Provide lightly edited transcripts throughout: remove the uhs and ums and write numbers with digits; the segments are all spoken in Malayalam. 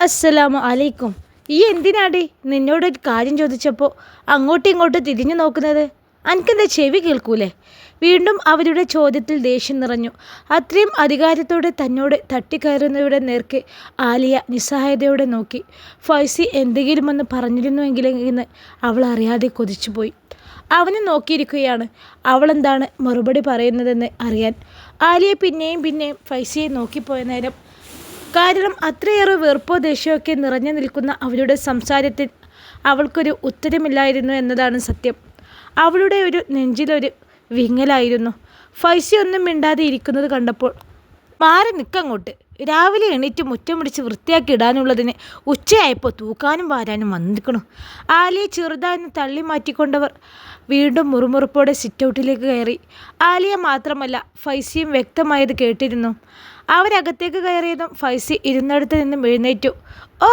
അസ്സലാമു അലൈക്കും. ഈ എന്തിനാടി നിന്നോടൊരു കാര്യം ചോദിച്ചപ്പോൾ അങ്ങോട്ടും ഇങ്ങോട്ടും തിരിഞ്ഞു നോക്കുന്നത്? അനക്കെന്താ ചെവി കേൾക്കൂലേ? വീണ്ടും അവരുടെ ചോദ്യത്തിൽ ദേഷ്യം നിറഞ്ഞു. അത്രയും അധികാരത്തോടെ തന്നോട് തട്ടിക്കയറുന്നവരുടെ നേർക്ക് ആലിയ നിസ്സഹായതയോടെ നോക്കി. ഫൈസി എന്തെങ്കിലുമൊന്ന് പറഞ്ഞിരുന്നുവെങ്കിലെന്ന് അവൾ അറിയാതെ കൊതിച്ചുപോയി. അവനെ നോക്കിയിരിക്കുകയാണ്. അവളെന്താണ് മറുപടി പറയുന്നതെന്ന് അറിയാൻ. ആലിയ പിന്നെയും പിന്നെയും ഫൈസിയെ നോക്കിപ്പോയ നേരം. കാരണം അത്രയേറെ വെറുപ്പോ ദേഷ്യമൊക്കെ നിറഞ്ഞു നിൽക്കുന്ന അവരുടെ സംസാരത്തിൽ അവൾക്കൊരു ഉത്തരമില്ലായിരുന്നു എന്നതാണ് സത്യം. അവളുടെ ഒരു നെഞ്ചിലൊരു വിങ്ങലായിരുന്നു. ഫൈസി ഒന്നും മിണ്ടാതെ ഇരിക്കുന്നത് കണ്ടപ്പോൾ മാറി നിൽക്കങ്ങോട്ട്. രാവിലെ എണീറ്റ് മുറ്റം പിടിച്ച് വൃത്തിയാക്കി ഇടാനുള്ളതിന് ഉച്ചയായപ്പോൾ തൂക്കാനും വാരാനും വന്നിരിക്കണു. ആലിയെ ചെറുതായി തള്ളി മാറ്റിക്കൊണ്ടവർ വീണ്ടും മുറുമുറുപ്പോടെ സിറ്റൗട്ടിലേക്ക് കയറി. ആലിയ മാത്രമല്ല, ഫൈസിയും വ്യക്തമായത് കേട്ടിരുന്നു. അവരകത്തേക്ക് കയറിയതും ഫൈസി ഇരുന്നിടത്ത് നിന്നും എഴുന്നേറ്റു. ഓ,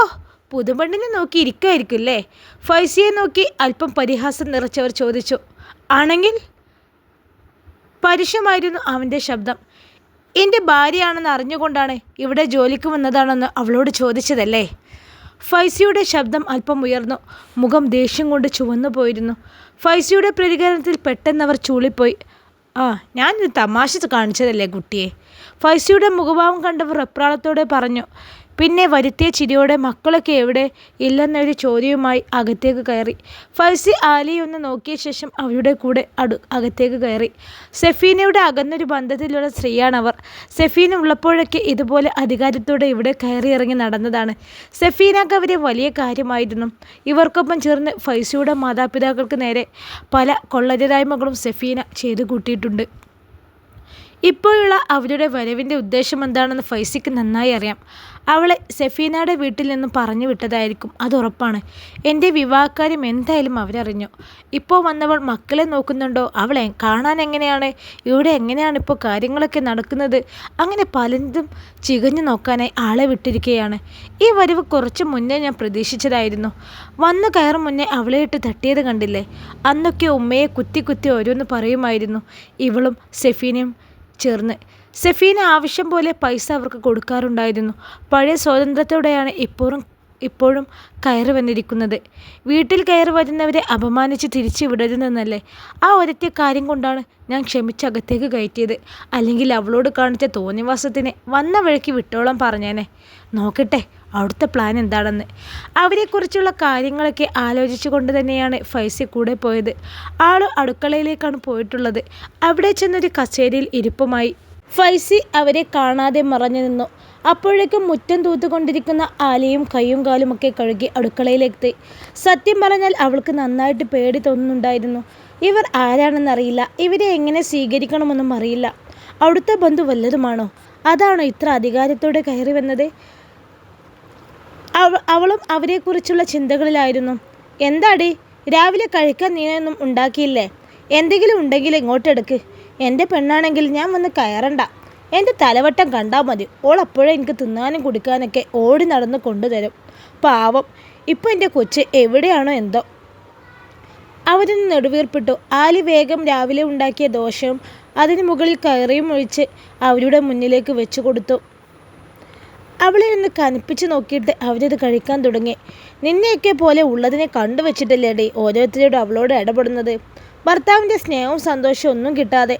പുതുപെണ്ണിനെ നോക്കി ഇരിക്കുമായിരിക്കില്ലേ? ഫൈസിയെ നോക്കി അല്പം പരിഹാസം നിറച്ചവർ ചോദിച്ചു. ആണെങ്കിൽ? പരുഷമായിരുന്നു അവൻ്റെ ശബ്ദം. എൻ്റെ ഭാര്യയാണെന്ന് അറിഞ്ഞുകൊണ്ടാണ് ഇവിടെ ജോലിക്ക് വന്നതാണെന്ന് അവളോട് ചോദിച്ചതല്ലേ? ഫൈസിയുടെ ശബ്ദം അല്പം ഉയർന്നു. മുഖം ദേഷ്യം കൊണ്ട് ചുവന്നു പോയിരുന്നു. ഫൈസിയുടെ പ്രതികരണത്തിൽ പെട്ടെന്നവർ ചൂളിപ്പോയി. ഞാനൊരു തമാശ കാണിച്ചതല്ലേ കുട്ടിയെ? ഫൈസിയുടെ മുഖഭാവം കണ്ടവർ വെപ്രാളത്തോടെ പറഞ്ഞു. പിന്നെ വരുത്തിയ ചിരിയോടെ മക്കളൊക്കെ എവിടെ ഇല്ലെന്നൊരു ചോദ്യവുമായി അകത്തേക്ക് കയറി. ഫൈസി ആലിയെ ഒന്ന് നോക്കിയ ശേഷം അവരുടെ കൂടെ അകത്തേക്ക് കയറി. സെഫീനയുടെ അകന്നൊരു ബന്ധത്തിലുള്ള സ്ത്രീയാണവർ. സെഫീന ഉള്ളപ്പോഴൊക്കെ ഇതുപോലെ അധികാരത്തോടെ ഇവിടെ കയറിയിറങ്ങി നടന്നതാണ്. സെഫീനക്ക് അവരെ വലിയ കാര്യമായിരുന്നു. ഇവർക്കൊപ്പം ചേർന്ന് ഫൈസിയുടെ മാതാപിതാക്കൾക്ക് നേരെ പല കൊള്ളരുതായ്മകളും സെഫീന ചെയ്തു കൂട്ടിയിട്ടുണ്ട്. ഇപ്പോഴുള്ള അവരുടെ വരവിൻ്റെ ഉദ്ദേശം എന്താണെന്ന് ഫൈസിക്ക് നന്നായി അറിയാം. അവളെ സെഫീനയുടെ വീട്ടിൽ നിന്നും പറഞ്ഞു വിട്ടതായിരിക്കും, അതുറപ്പാണ്. എൻ്റെ വിവാഹക്കാര്യം എന്തായാലും അവരറിഞ്ഞു. ഇപ്പോൾ വന്നവൾ മക്കളെ നോക്കുന്നുണ്ടോ? അവളെ കാണാൻ എങ്ങനെയാണ്? ഇവിടെ എങ്ങനെയാണ് ഇപ്പോൾ കാര്യങ്ങളൊക്കെ നടക്കുന്നത്? അങ്ങനെ പലതും ചികഞ്ഞു നോക്കാനായി ആളെ വിട്ടിരിക്കുകയാണ്. ഈ വരവ് കുറച്ച് മുന്നേ ഞാൻ പ്രതീക്ഷിച്ചതായിരുന്നു. വന്നു കയറും മുന്നേ അവളെ ഇട്ട് തട്ടിയത് കണ്ടില്ലേ? അന്നൊക്കെ ഉമ്മയെ കുത്തി കുത്തി ഓരോന്ന് പറയുമായിരുന്നു. ഇവളും സെഫീനയും ചേർന്ന്. സെഫീന ആവശ്യം പോലെ പൈസ അവർക്ക് കൊടുക്കാറുണ്ടായിരുന്നു. പഴയ സ്വാതന്ത്ര്യത്തോടെയാണ് ഇപ്പോഴും കയറി വന്നിരിക്കുന്നത്. വീട്ടിൽ കയറി വരുന്നവരെ അപമാനിച്ച് തിരിച്ചു വിടരുതെന്നല്ലേ? ആ ഒരൊറ്റ കാര്യം കൊണ്ടാണ് ഞാൻ ക്ഷമിച്ചകത്തേക്ക് കയറ്റിയത്. അല്ലെങ്കിൽ അവളോട് കാണിച്ച തോന്നിവാസത്തിന് വന്ന വഴിക്ക് വിട്ടോളം പറഞ്ഞേനെ. നോക്കട്ടെ അവിടുത്തെ പ്ലാൻ എന്താണെന്ന്. അവരെക്കുറിച്ചുള്ള കാര്യങ്ങളൊക്കെ ആലോചിച്ചു കൊണ്ട് തന്നെയാണ് ഫൈസി കൂടെ പോയത്. ആൾ അടുക്കളയിലേക്കാണ് പോയിട്ടുള്ളത്. അവിടെ ചെന്നൊരു കസേരയിൽ ഇരിപ്പുമായി ഫൈസി അവരെ കാണാതെ മറഞ്ഞു നിന്നു. അപ്പോഴേക്കും മുറ്റം തൂത്തുകൊണ്ടിരിക്കുന്ന ആലിയും കൈയും കാലുമൊക്കെ കഴുകി അടുക്കളയിലെത്തി. സത്യം പറഞ്ഞാൽ അവൾക്ക് നന്നായിട്ട് പേടി തോന്നുന്നുണ്ടായിരുന്നു. ഇവർ ആരാണെന്നറിയില്ല, ഇവരെ എങ്ങനെ സ്വീകരിക്കണമെന്നും അറിയില്ല. അവിടുത്തെ ബന്ധു വല്ലതുമാണോ? അതാണോ ഇത്ര അധികാരത്തോടെ കയറി വന്നത്? അവളും അവരെക്കുറിച്ചുള്ള ചിന്തകളിലായിരുന്നു. എന്താടി, രാവിലെ കഴിക്കാൻ നീയൊന്നും ഉണ്ടാക്കിയില്ലേ? എന്തെങ്കിലും ഉണ്ടെങ്കിൽ ഇങ്ങോട്ടെടുക്ക്. എൻ്റെ പെണ്ണാണെങ്കിൽ ഞാൻ വന്ന് കയറണ്ട. എൻ്റെ തലവട്ടം കണ്ടാൽ മതി. ഓൾ അപ്പോഴേ എനിക്ക് തിന്നാനും കുടിക്കാനൊക്കെ ഓടി നടന്ന് കൊണ്ടുതരും. പാവം, ഇപ്പോൾ എൻ്റെ കൊച്ച് എവിടെയാണോ എന്തോ. അവരിന്ന് നെടുവീർപ്പിട്ടു. ആലി വേഗം രാവിലെ ഉണ്ടാക്കിയ ദോശയും അതിന് മുകളിൽ കയറിയും ഒഴിച്ച് അവരുടെ മുന്നിലേക്ക് വെച്ചു കൊടുത്തു. അവളെ ഒന്ന് കനിപ്പിച്ച് നോക്കിയിട്ട് അവരത് കഴിക്കാൻ തുടങ്ങി. നിന്നെയൊക്കെ പോലെ ഉള്ളതിനെ കണ്ടുവച്ചിട്ടല്ലേടി ഓരോരുത്തരോട് അവളോട് ഇടപെടുന്നത്? ഭർത്താവിൻ്റെ സ്നേഹവും സന്തോഷവും ഒന്നും കിട്ടാതെ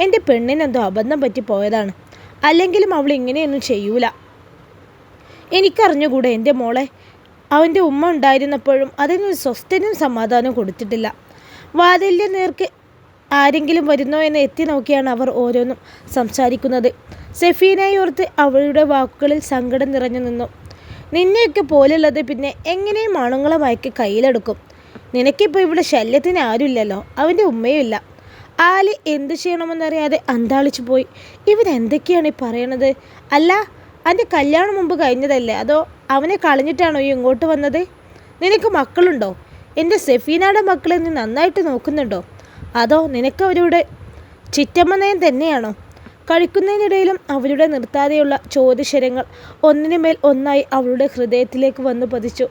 എൻ്റെ പെണ്ണിനെന്തോ അബദ്ധം പറ്റി പോയതാണ്. അല്ലെങ്കിലും അവൾ ഇങ്ങനെയൊന്നും ചെയ്യൂല. എനിക്കറിഞ്ഞുകൂടെ എൻ്റെ മോളെ? അവൻ്റെ ഉമ്മ ഉണ്ടായിരുന്നപ്പോഴും അതിനൊരു സ്വസ്ഥനും സമാധാനവും കൊടുത്തിട്ടില്ല. വാതിലിൻ്റെ നേർക്ക് ആരെങ്കിലും വരുന്നോ എന്ന് എത്തി നോക്കിയാണ് അവർ ഓരോന്നും സംസാരിക്കുന്നത്. സെഫീനയെ ഓർത്ത് അവളുടെ വാക്കുകളിൽ സങ്കടം നിറഞ്ഞു നിന്നു. നിന്നെയൊക്കെ പോലുള്ളത് പിന്നെ എങ്ങനെയും ആണുങ്ങളെ മയക്കി കയ്യിലെടുക്കും. നിനക്കിപ്പോൾ ഇവിടെ ശല്യത്തിന് ആരുമില്ലല്ലോ, അവൻ്റെ ഉമ്മയുമില്ല. ആലി എന്തു ചെയ്യണമെന്നറിയാതെ അന്താളിച്ചു പോയി. ഇവരെന്തൊക്കെയാണ് ഈ പറയണത്? അല്ല, എൻ്റെ കല്യാണം മുമ്പ് കഴിഞ്ഞതല്ലേ, അതോ അവനെ കളഞ്ഞിട്ടാണോ ഈ ഇങ്ങോട്ട് വന്നത്? നിനക്ക് മക്കളുണ്ടോ? എൻ്റെ സെഫീനയുടെ മക്കളെ നീ നന്നായിട്ട് നോക്കുന്നുണ്ടോ? അതോ നിനക്ക് അവരുടെ ചിറ്റമ്മനയം തന്നെയാണോ? കഴിക്കുന്നതിനിടയിലും അവരുടെ നിർത്താതെയുള്ള ചോദ്യശരങ്ങൾ ഒന്നിനുമേൽ ഒന്നായി അവളുടെ ഹൃദയത്തിലേക്ക് വന്നു പതിച്ചു.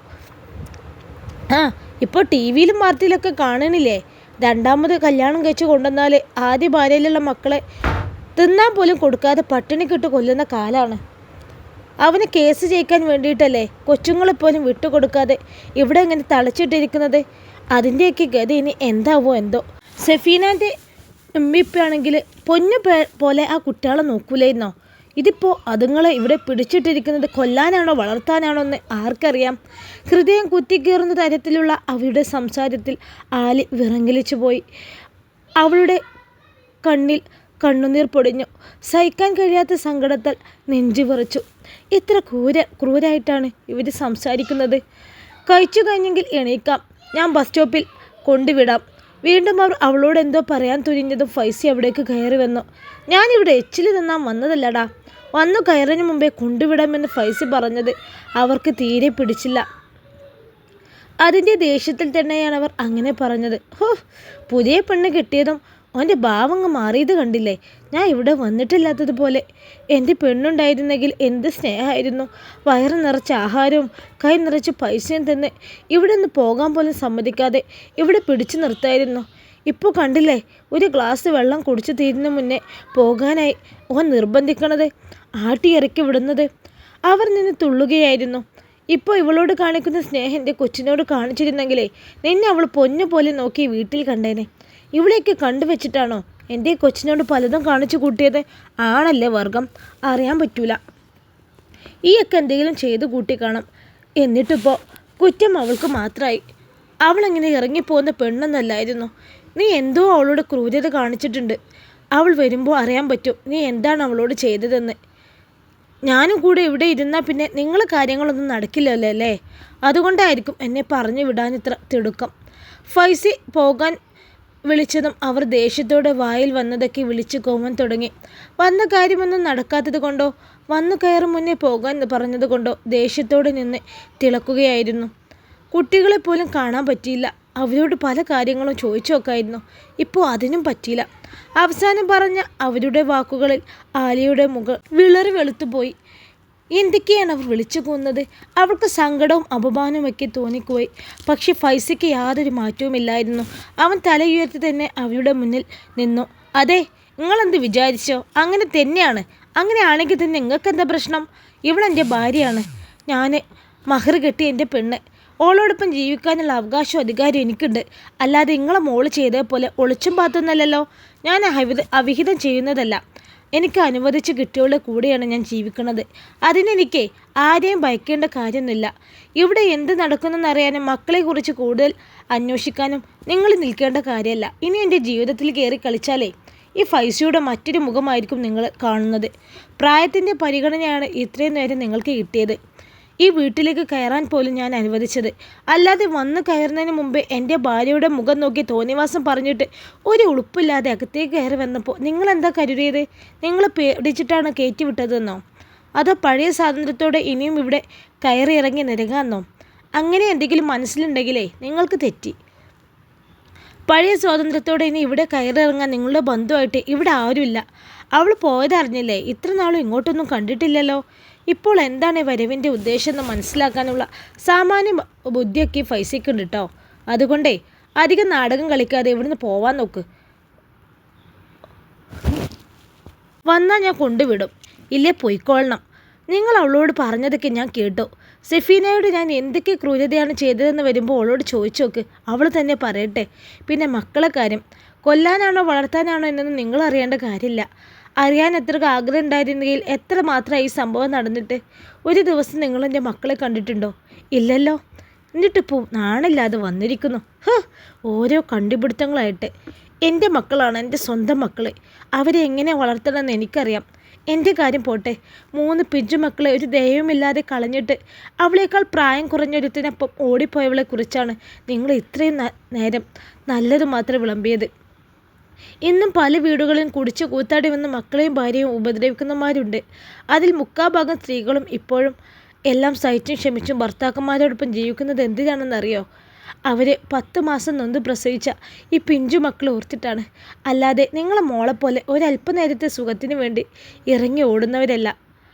ഇപ്പോൾ ടി വിയിലും വാർത്തയിലൊക്കെ കാണണില്ലേ? രണ്ടാമത് കല്യാണം കഴിച്ച് കൊണ്ടുവന്നാൽ ആദ്യ ഭാര്യയിലുള്ള മക്കളെ തിന്നാൻ പോലും കൊടുക്കാതെ പട്ടിണിക്കിട്ട് കൊല്ലുന്ന കാലമാണ്. അവന് കേസ് ജയിക്കാൻ വേണ്ടിയിട്ടല്ലേ കൊച്ചുങ്ങളെപ്പോലും വിട്ടുകൊടുക്കാതെ ഇവിടെ ഇങ്ങനെ തളച്ചിട്ടിരിക്കുന്നത്. അതിൻ്റെയൊക്കെ ഗതി ഇനി എന്താവോ എന്തോ. സെഫീനാൻ്റെ ഉമ്മിപ്പാണെങ്കിൽ പൊന്നു പോലെ ആ കുട്ടികളെ നോക്കൂലായിരുന്നോ? ഇതിപ്പോൾ അതുങ്ങളെ ഇവിടെ പിടിച്ചിട്ടിരിക്കുന്നത് കൊല്ലാനാണോ വളർത്താനാണോ എന്ന് ആർക്കറിയാം. ഹൃദയം കുത്തിക്കീറുന്ന തരത്തിലുള്ള അവരുടെ സംസാരത്തിൽ ആലി വിറങ്ങലിച്ചു പോയി. അവളുടെ കണ്ണിൽ കണ്ണുനീർ പൊടിഞ്ഞു. സഹിക്കാൻ കഴിയാത്ത സങ്കടത്താൽ നെഞ്ചു വിറച്ചു. എത്ര ക്രൂരായിട്ടാണ് ഇവർ സംസാരിക്കുന്നത്. കഴിച്ചു കഴിഞ്ഞെങ്കിൽ എണീക്കാം, ഞാൻ ബസ് സ്റ്റോപ്പിൽ കൊണ്ടുവിടാം. വീണ്ടും അവർ അവളോട് എന്തോ പറയാൻ തുനിഞ്ഞതും ഫൈസി അവിടേക്ക് കയറി വന്നു. ഞാനിവിടെ എച്ചിൽ തിന്നാൻ വന്നതല്ലടാ, വന്നു കയറിന് മുമ്പേ കൊണ്ടുവിടാമെന്ന് ഫൈസി പറഞ്ഞത് അവർക്ക് തീരെ പിടിച്ചില്ല. അതിൻ്റെ ദേഷ്യത്തിൽ തന്നെയാണ് അവർ അങ്ങനെ പറഞ്ഞത്. ഹോ, പുതിയ പെണ്ണ് കിട്ടിയതും അവൻ്റെ ഭാവങ്ങ് മാറിയത് കണ്ടില്ലേ? ഞാൻ ഇവിടെ വന്നിട്ടില്ലാത്തതുപോലെ. എൻ്റെ പെണ്ണുണ്ടായിരുന്നെങ്കിൽ എന്ത് സ്നേഹമായിരുന്നു. വയറ് നിറച്ച ആഹാരവും കൈ നിറച്ച് പൈസയും തന്നെ ഇവിടെ നിന്ന് പോകാൻ പോലും സമ്മതിക്കാതെ ഇവിടെ പിടിച്ചു നിർത്തായിരുന്നു. ഇപ്പോൾ കണ്ടില്ലേ, ഒരു ഗ്ലാസ് വെള്ളം കുടിച്ചു തീരുന്ന മുന്നേ പോകാനായി ഓൻ നിർബന്ധിക്കണത്, ആട്ടിയിറക്കി വിടുന്നത്. അവർ നിന്ന് തുള്ളുകയായിരുന്നു. ഇപ്പോൾ ഇവളോട് കാണിക്കുന്ന സ്നേഹം എൻ്റെ കൊച്ചിനോട് കാണിച്ചിരുന്നെങ്കിലേ നിന്നെ അവൾ പൊന്നു പോലെ നോക്കി വീട്ടിൽ കണ്ടേനെ. ഇവിടെയൊക്കെ കണ്ടുവച്ചിട്ടാണോ എൻ്റെ കൊച്ചിനോട് പലതും കാണിച്ചു കൂട്ടിയത്? ആണല്ലേ വർഗം, അറിയാൻ പറ്റൂല. ഈയൊക്കെ എന്തെങ്കിലും ചെയ്തു കൂട്ടി കാണാം. എന്നിട്ടിപ്പോൾ കുറ്റം അവൾക്ക് മാത്രമായി. അവളെങ്ങനെ ഇറങ്ങിപ്പോകുന്ന പെണ്ണൊന്നല്ലായിരുന്നു. നീ എന്തോ അവളോട് ക്രൂരത കാണിച്ചിട്ടുണ്ട്. അവൾ വരുമ്പോൾ അറിയാൻ പറ്റും നീ എന്താണ് അവളോട് ചെയ്തതെന്ന്. ഞാനും കൂടെ ഇവിടെ ഇരുന്നാൽ പിന്നെ നിങ്ങൾ കാര്യങ്ങളൊന്നും നടക്കില്ലല്ലോ അല്ലേ? അതുകൊണ്ടായിരിക്കും എന്നെ പറഞ്ഞു വിടാൻ ഇത്ര തിടുക്കം. ഫൈസി പോകാൻ വിളിച്ചതും അവർ ദേഷ്യത്തോടെ വായിൽ വന്നതൊക്കെ വിളിച്ചു കോമൻ തുടങ്ങി. വന്ന കാര്യമൊന്നും നടക്കാത്തത് കൊണ്ടോ വന്നു കയറും മുന്നേ പോകാൻ പറഞ്ഞത് കൊണ്ടോ ദേഷ്യത്തോടെ നിന്ന് തിളക്കുകയായിരുന്നു. കുട്ടികളെപ്പോലും കാണാൻ പറ്റിയില്ല. അവരോട് പല കാര്യങ്ങളും ചോദിച്ചു നോക്കായിരുന്നു. ഇപ്പോൾ അതിനും പറ്റിയില്ല. അവസാനം പറഞ്ഞ അവരുടെ വാക്കുകളിൽ ആലിയുടെ മുഖം വിളറി വെളുത്തുപോയി. എന്തൊക്കെയാണ് അവർ വിളിച്ചു കൊന്നത്? അവൾക്ക് സങ്കടവും അപമാനമൊക്കെ തോന്നിപ്പോയി. പക്ഷെ ഫൈസിക്ക് യാതൊരു മാറ്റവുമില്ലായിരുന്നു. അവൻ തലയുയർത്തി തന്നെ അവരുടെ മുന്നിൽ നിന്നു. അതെ, നിങ്ങളെന്ത് വിചാരിച്ചോ? അങ്ങനെ തന്നെയാണ്. അങ്ങനെയാണെങ്കിൽ തന്നെ നിങ്ങൾക്കെന്താ പ്രശ്നം? ഇവളെൻ്റെ ഭാര്യയാണ്. ഞാൻ മഹർ കെട്ടി എൻ്റെ പെണ്ണ്. ഓളോടൊപ്പം ജീവിക്കാനുള്ള അവകാശവും അധികാരവും എനിക്കുണ്ട്. അല്ലാതെ നിങ്ങളെ മോള് ചെയ്തതുപോലെ ഒളിച്ചും പാത്തൊന്നല്ലല്ലോ. ഞാൻ അവിഹിതം ചെയ്യുന്നതല്ല. എനിക്ക് അനുവദിച്ച് കിട്ടിയവളുടെ കൂടെയാണ് ഞാൻ ജീവിക്കുന്നത്. അതിനെനിക്ക് ആരെയും ഭയക്കേണ്ട കാര്യമൊന്നുമില്ല. ഇവിടെ എന്ത് നടക്കുന്നെന്നറിയാനും മക്കളെക്കുറിച്ച് കൂടുതൽ അന്വേഷിക്കാനും നിങ്ങൾ നിൽക്കേണ്ട കാര്യമല്ല. ഇനി എൻ്റെ ജീവിതത്തിൽ കയറി കളിച്ചാലേ ഈ ഫൈസിയുടെ മറ്റൊരു മുഖമായിരിക്കും നിങ്ങൾ കാണുന്നത്. പ്രായത്തിൻ്റെ പരിഗണനയാണ് ഇത്രയും നേരം നിങ്ങൾക്ക് കിട്ടിയത്. ഈ വീട്ടിലേക്ക് കയറാൻ പോലും ഞാൻ അനുവദിച്ചത്. അല്ലാതെ വന്ന് കയറുന്നതിന് മുമ്പേ എൻ്റെ ഭാര്യയുടെ മുഖം നോക്കി തോന്നിവാസം പറഞ്ഞിട്ട് ഒരു ഉളുപ്പില്ലാതെ അകത്തേക്ക് കയറി വന്നപ്പോൾ നിങ്ങളെന്താ കരുതിയത്? നിങ്ങൾ പേടിച്ചിട്ടാണ് കയറ്റി വിട്ടതെന്നോ? അതോ പഴയ സ്വാതന്ത്ര്യത്തോടെ ഇനിയും ഇവിടെ കയറി ഇറങ്ങി നിരങ്ങാന്നോ? അങ്ങനെ എന്തെങ്കിലും മനസ്സിലുണ്ടെങ്കിലേ നിങ്ങൾക്ക് തെറ്റി. പഴയ സ്വാതന്ത്ര്യത്തോടെ ഇനി ഇവിടെ കയറിയിറങ്ങാൻ നിങ്ങളുടെ ബന്ധുവായിട്ട് ഇവിടെ ആരുമില്ല. അവൾ പോയതറിഞ്ഞില്ലേ? ഇത്ര നാളും ഇങ്ങോട്ടൊന്നും കണ്ടിട്ടില്ലല്ലോ. ഇപ്പോൾ എന്താണ് വരവിൻ്റെ ഉദ്ദേശം എന്ന് മനസ്സിലാക്കാനുള്ള സാമാന്യ ബുദ്ധിയൊക്കെ ഫൈസിക്കുണ്ട് കേട്ടോ. അതുകൊണ്ടേ അധികം നാടകം കളിക്കാതെ ഇവിടുന്ന് പോവാൻ നോക്ക്. വന്നാൽ ഞാൻ കൊണ്ടുവിടും, ഇല്ലേ പോയിക്കൊള്ളണം. നിങ്ങൾ അവളോട് പറഞ്ഞതൊക്കെ ഞാൻ കേട്ടു. സെഫീനയോട് ഞാൻ എന്തൊക്കെ ക്രൂരതയാണ് ചെയ്തതെന്ന് വരുമ്പോൾ അവളോട് ചോദിച്ചു നോക്ക്, അവൾ തന്നെ പറയട്ടെ. പിന്നെ മക്കളെ കാര്യം കൊല്ലാനാണോ വളർത്താനാണോ എന്നൊന്നും നിങ്ങൾ അറിയേണ്ട കാര്യമില്ല. അറിയാൻ എത്ര ആഗ്രഹം ഉണ്ടായിരുന്നെങ്കിൽ എത്ര മാത്രമായി ഈ സംഭവം നടന്നിട്ട്. ഒരു ദിവസം നിങ്ങൾ എൻ്റെ മക്കളെ കണ്ടിട്ടുണ്ടോ? ഇല്ലല്ലോ. എന്നിട്ടിപ്പോൾ നാണില്ലാതെ വന്നിരിക്കുന്നു. ഓരോ കണ്ടുപിടുത്തങ്ങളായിട്ട്. എൻ്റെ മക്കളാണ് എൻ്റെ സ്വന്തം മക്കൾ. അവരെ എങ്ങനെ വളർത്തണമെന്ന് എനിക്കറിയാം. എൻ്റെ കാര്യം പോട്ടെ, 3 പിഞ്ചുമക്കളെ ഒരു ദയവുമില്ലാതെ കളഞ്ഞിട്ട് അവളേക്കാൾ പ്രായം കുറഞ്ഞൊരുത്തിനൊപ്പം ഓടിപ്പോയവളെക്കുറിച്ചാണ് നിങ്ങൾ ഇത്രയും നേരം നല്ലത് മാത്രം വിളമ്പിയത്. ഇന്നും പല വീടുകളിലും കുടിച്ചു കൂത്താടി വന്ന് മക്കളെയും ഭാര്യയും ഉപദ്രവിക്കുന്നവന്മാരുണ്ട്. അതിൽ 3/4 സ്ത്രീകളും ഇപ്പോഴും എല്ലാം സഹിച്ചും ക്ഷമിച്ചും ഭർത്താക്കന്മാരോടൊപ്പം ജീവിക്കുന്നത് എന്തിനാണെന്നറിയോ? അവർ 10 മാസം നൊന്ത് പ്രസവിച്ച ഈ പിഞ്ചു മക്കൾ ഓർത്തിട്ടാണ്. അല്ലാതെ നിങ്ങളെ മോളെപ്പോലെ ഒരല്പനേരത്തെ സുഖത്തിന് വേണ്ടി ഇറങ്ങി ഓടുന്നവരല്ല.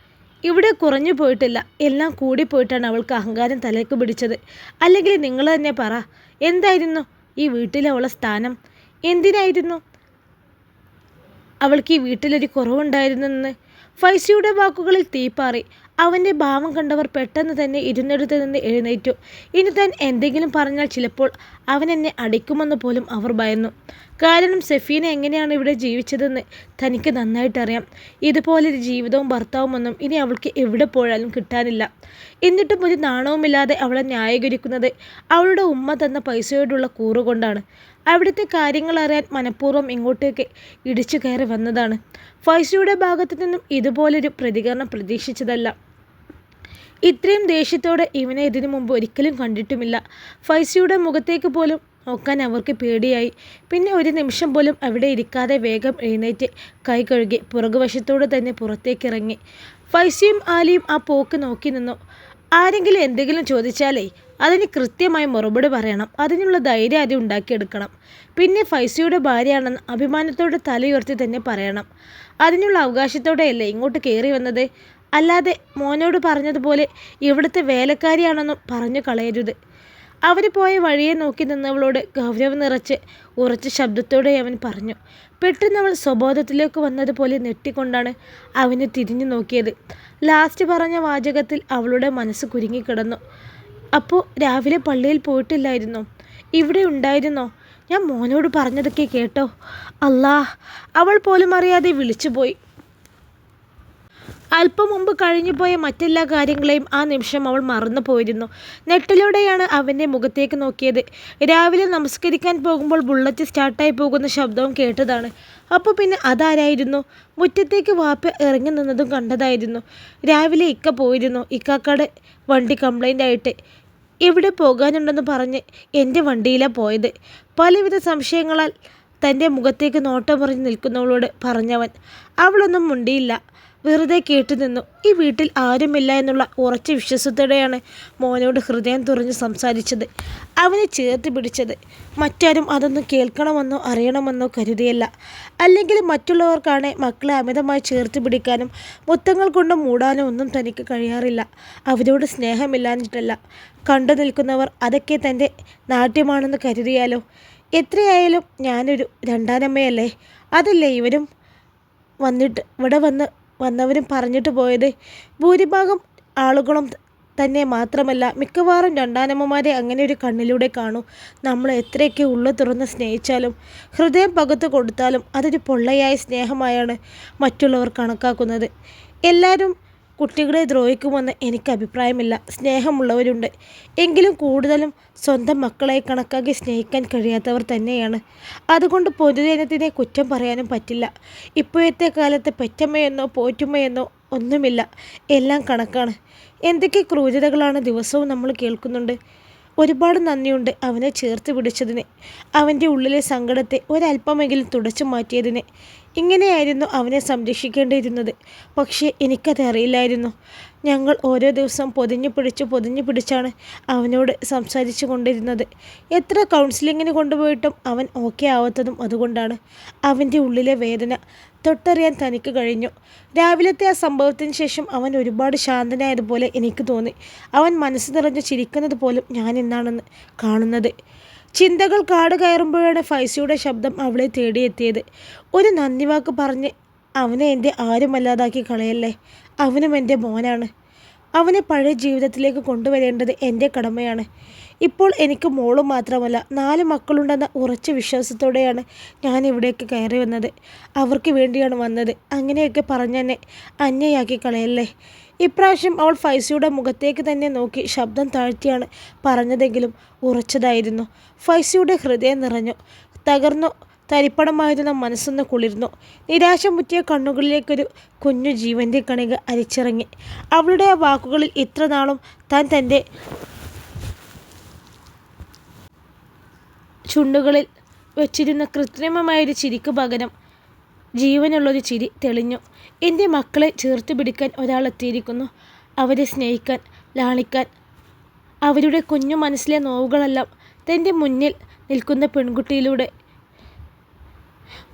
ഇവിടെ കുറഞ്ഞു പോയിട്ടില്ല, എല്ലാം കൂടിപ്പോയിട്ടാണ് അവൾക്ക് അഹങ്കാരം തലയ്ക്ക് പിടിച്ചത്. അല്ലെങ്കിൽ നിങ്ങൾ തന്നെ പറ, എന്തായിരുന്നു ഈ വീട്ടിലെ അവളുടെ സ്ഥാനം? എന്തിനായിരുന്നു അവൾക്ക് ഈ വീട്ടിലൊരു കുറവുണ്ടായിരുന്നെന്ന്? ഫൈസിയുടെ വാക്കുകളിൽ തീപ്പാറി. അവൻ്റെ ഭാവം കണ്ടവർ പെട്ടെന്ന് തന്നെ ഇരുന്നിടത്ത് നിന്ന് എഴുന്നേറ്റു. ഇനി താൻ എന്തെങ്കിലും പറഞ്ഞാൽ ചിലപ്പോൾ അവൻ എന്നെ അടിക്കുമെന്ന് പോലും അവർ ഭയന്നു. കാരണം സെഫീന എങ്ങനെയാണ് ഇവിടെ ജീവിച്ചതെന്ന് തനിക്ക് നന്നായിട്ടറിയാം. ഇതുപോലൊരു ജീവിതവും ഭർത്താവുമൊന്നും ഇനി അവൾക്ക് എവിടെ പോയാലും കിട്ടാനില്ല. എന്നിട്ടും ഒരു നാണവുമില്ലാതെ അവളെ ന്യായീകരിക്കുന്നത് അവളുടെ ഉമ്മ തന്ന പൈസയോടുള്ള കൂറുകൊണ്ടാണ്. അവിടുത്തെ കാര്യങ്ങൾ അറിയാൻ മനഃപൂർവ്വം ഇങ്ങോട്ടേക്ക് ഇടിച്ചു കയറി വന്നതാണ്. ഫൈസിയുടെ ഭാഗത്തു നിന്നും ഇതുപോലൊരു പ്രതികരണം പ്രതീക്ഷിച്ചതല്ല. ഇത്രയും ദേഷ്യത്തോടെ ഇവനെ ഇതിനു മുമ്പ് ഒരിക്കലും കണ്ടിട്ടുമില്ല. ഫൈസിയുടെ മുഖത്തേക്ക് പോലും നോക്കാൻ അവർക്ക് പേടിയായി. പിന്നെ ഒരു നിമിഷം പോലും അവിടെ ഇരിക്കാതെ വേഗം എഴുന്നേറ്റ് കൈ കഴുകി പുറകുവശത്തോടെ തന്നെ പുറത്തേക്കിറങ്ങി. ഫൈസിയും ആലിയും ആ പോക്ക് നോക്കി നിന്നു. ആരെങ്കിലും എന്തെങ്കിലും ചോദിച്ചാലേ അതിന് കൃത്യമായി മറുപടി പറയണം. അതിനുള്ള ധൈര്യം ആദ്യം ഉണ്ടാക്കിയെടുക്കണം. പിന്നെ ഫൈസിയുടെ ഭാര്യയാണെന്ന് അഭിമാനത്തോടെ തലയുയർത്തി തന്നെ പറയണം. അതിനുള്ള അവകാശത്തോടെയല്ലേ ഇങ്ങോട്ട് കയറി വന്നത്. അല്ലാതെ മോനോട് പറഞ്ഞതുപോലെ ഇവിടുത്തെ വേലക്കാരിയാണെന്നും പറഞ്ഞു കളയരുത്. അവർ പോയ വഴിയെ നോക്കി നിന്നവളോട് ഗൗരവം നിറച്ച് ഉറച്ച ശബ്ദത്തോടെ അവൻ പറഞ്ഞു. പെട്ടെന്ന് അവൾ സ്വബോധത്തിലേക്ക് വന്നതുപോലെ ഞെട്ടിക്കൊണ്ടാണ് അവനെ തിരിഞ്ഞു നോക്കിയത്. ലാസ്റ്റ് പറഞ്ഞ വാചകത്തിൽ അവളുടെ മനസ്സ് കുരുങ്ങിക്കിടന്നു. അപ്പോൾ രാവിലെ പള്ളിയിൽ പോയിട്ടില്ലായിരുന്നോ? ഇവിടെ ഉണ്ടായിരുന്നോ? ഞാൻ മോനോട് പറഞ്ഞതൊക്കെ കേട്ടോ? അല്ലാ, അവൾ പോലും അറിയാതെ വിളിച്ചുപോയി. അല്പം മുമ്പ് കഴിഞ്ഞുപോയ മറ്റെല്ലാ കാര്യങ്ങളെയും ആ നിമിഷം അവൾ മറന്നു പോയിരുന്നു. നെട്ടലോടെയാണ് അവൻ്റെ മുഖത്തേക്ക് നോക്കിയത്. രാവിലെ നമസ്കരിക്കാൻ പോകുമ്പോൾ ബുള്ളറ്റ് സ്റ്റാർട്ടായി പോകുന്ന ശബ്ദവും കേട്ടതാണ്. അപ്പോൾ പിന്നെ അതാരായിരുന്നു? മുറ്റത്തേക്ക് വാപ്പ ഇറങ്ങി നിന്നതും കണ്ടതായിരുന്നു. രാവിലെ ഇക്ക പോയിരുന്നു. ഇക്കാക്കയുടെ വണ്ടി കംപ്ലൈൻ്റ് ആയിട്ട് എവിടെ പോകാനുണ്ടെന്ന് പറഞ്ഞ് എൻ്റെ വണ്ടിയിലാണ് പോയത്. പലവിധ സംശയങ്ങളാൽ തൻ്റെ മുഖത്തേക്ക് നോട്ടമറിഞ്ഞ് നിൽക്കുന്നവളോട് പറഞ്ഞവൻ. അവളൊന്നും മുണ്ടിയില്ല, വെറുതെ കേട്ടുനിന്നു. ഈ വീട്ടിൽ ആരുമില്ല എന്നുള്ള ഉറച്ച വിശ്വാസത്തോടെയാണ് മോനോട് ഹൃദയം തുറന്ന് സംസാരിച്ചത്, അവനെ ചേർത്ത് പിടിച്ചത്. മറ്റാരും അതൊന്നും കേൾക്കണമെന്നോ അറിയണമെന്നോ കരുതിയല്ല. അല്ലെങ്കിൽ മറ്റുള്ളവർക്കാണ് മക്കളെ അമിതമായി ചേർത്ത് പിടിക്കാനും മുത്തങ്ങൾ കൊണ്ട് മൂടാനും ഒന്നും തനിക്ക് കഴിയാറില്ല. അവരോട് സ്നേഹമില്ലാഞ്ഞിട്ടല്ല. കണ്ടു നിൽക്കുന്നവർ അതൊക്കെ തൻ്റെ നാട്യമാണെന്ന് കരുതിയാലോ? എത്രയായാലും ഞാനൊരു രണ്ടാനമ്മയല്ലേ. അതല്ലേ ഇവരും ഇവിടെ വന്നവരും പറഞ്ഞിട്ട് പോയത്. ഭൂരിഭാഗം ആളുകളും തന്നെ മാത്രമല്ല, മിക്കവാറും രണ്ടാനമ്മമാരെ അങ്ങനെ ഒരു കണ്ണിലൂടെ കാണൂ. നമ്മൾ എത്രയൊക്കെ ഉള്ളു തുറന്ന് സ്നേഹിച്ചാലും ഹൃദയം പകുത്തു കൊടുത്താലും അതൊരു പൊള്ളയായ സ്നേഹമായാണ് മറ്റുള്ളവർ കണക്കാക്കുന്നത്. എല്ലാവരും കുട്ടികളെ ദ്രോഹിക്കുമെന്ന് എനിക്ക് അഭിപ്രായമില്ല. സ്നേഹമുള്ളവരുണ്ട്, എങ്കിലും കൂടുതലും സ്വന്തം മക്കളെ കണക്കാക്കി സ്നേഹിക്കാൻ കഴിയാത്തവർ തന്നെയാണ്. അതുകൊണ്ട് പൊതുജനത്തിനെ കുറ്റം പറയാനും പറ്റില്ല. ഇപ്പോഴത്തെ കാലത്ത് പെറ്റമ്മയെന്നോ പോറ്റുമ്മയെന്നോ ഒന്നുമില്ല, എല്ലാം കണക്കാണ്. എന്തൊക്കെ ക്രൂരതകളാണ് ദിവസവും നമ്മൾ കേൾക്കുന്നുണ്ട്. ഒരുപാട് നന്ദിയുണ്ട് അവനെ ചേർത്ത് പിടിച്ചതിന്, അവൻ്റെ ഉള്ളിലെ സങ്കടത്തെ ഒരല്പമെങ്കിലും തുടച്ചു മാറ്റിയതിന്. ഇങ്ങനെയായിരുന്നു അവനെ സംരക്ഷിക്കേണ്ടിയിരുന്നത്. പക്ഷേ എനിക്കത് അറിയില്ലായിരുന്നു. ഞങ്ങൾ ഓരോ ദിവസം പൊതിഞ്ഞു പിടിച്ചാണ് അവനോട് സംസാരിച്ചു കൊണ്ടിരുന്നത്. എത്ര കൗൺസിലിങ്ങിന് കൊണ്ടുപോയിട്ടും അവൻ ഓക്കെ ആവാത്തതും അതുകൊണ്ടാണ്. അവൻ്റെ ഉള്ളിലെ വേദന തൊട്ടറിയാൻ തനിക്ക് കഴിഞ്ഞു. രാവിലത്തെ ആ സംഭവത്തിന് ശേഷം അവൻ ഒരുപാട് ശാന്തനായതുപോലെ എനിക്ക് തോന്നി. അവൻ മനസ്സ് നിറഞ്ഞ് ചിരിക്കുന്നത് പോലും ഞാൻ ഇന്നാണെന്ന് കാണുന്നത്. ചിന്തകൾ കാട് കയറുമ്പോഴാണ് ഫൈസിയുടെ ശബ്ദം അവളെ തേടിയെത്തിയത്. ഒരു നന്ദി വാക്ക് പറഞ്ഞ് അവനെ എൻ്റെ ആരുമല്ലാതാക്കി കളയല്ലേ. അവനും എൻ്റെ മോനാണ്. അവനെ പഴയ ജീവിതത്തിലേക്ക് കൊണ്ടുവരേണ്ടത് എൻ്റെ കടമയാണ്. ഇപ്പോൾ എനിക്ക് മോളും മാത്രമല്ല 4 മക്കളുണ്ടെന്ന ഉറച്ച വിശ്വാസത്തോടെയാണ് ഞാൻ ഇവിടേക്ക് കയറി വന്നത്. അവർക്ക് വേണ്ടിയാണ് വന്നത്. അങ്ങനെയൊക്കെ പറഞ്ഞെന്നെ അന്യയാക്കി കളയല്ലേ. ഇപ്രാവശ്യം അവൾ ഫൈസിയുടെ മുഖത്തേക്ക് തന്നെ നോക്കി ശബ്ദം താഴ്ത്തിയാണ് പറഞ്ഞതെങ്കിലും ഉറച്ചതായിരുന്നു. ഫൈസിയുടെ ഹൃദയം നിറഞ്ഞു. തകർന്നു തരിപ്പണമായിരുന്ന മനസ്സൊന്ന് കുളിർന്നു. നിരാശ മുറ്റിയ കണ്ണുകളിലേക്കൊരു കുഞ്ഞു ജീവൻ്റെ കണിക അരിച്ചിറങ്ങി. അവളുടെ ആ വാക്കുകളിൽ ഇത്ര നാളും താൻ തൻ്റെ ചുണ്ടുകളിൽ വെച്ചിരുന്ന കൃത്രിമമായൊരു ചിരിക്ക് പകരം ജീവനുള്ളൊരു ചിരി തെളിഞ്ഞു. എൻ്റെ മക്കളെ ചേർത്ത് പിടിക്കാൻ ഒരാളെത്തിയിരിക്കുന്നു. അവരെ സ്നേഹിക്കാൻ, ലാളിക്കാൻ. അവരുടെ കുഞ്ഞു മനസ്സിലെ നോവുകളെല്ലാം തൻ്റെ മുന്നിൽ നിൽക്കുന്ന പെൺകുട്ടിയിലൂടെ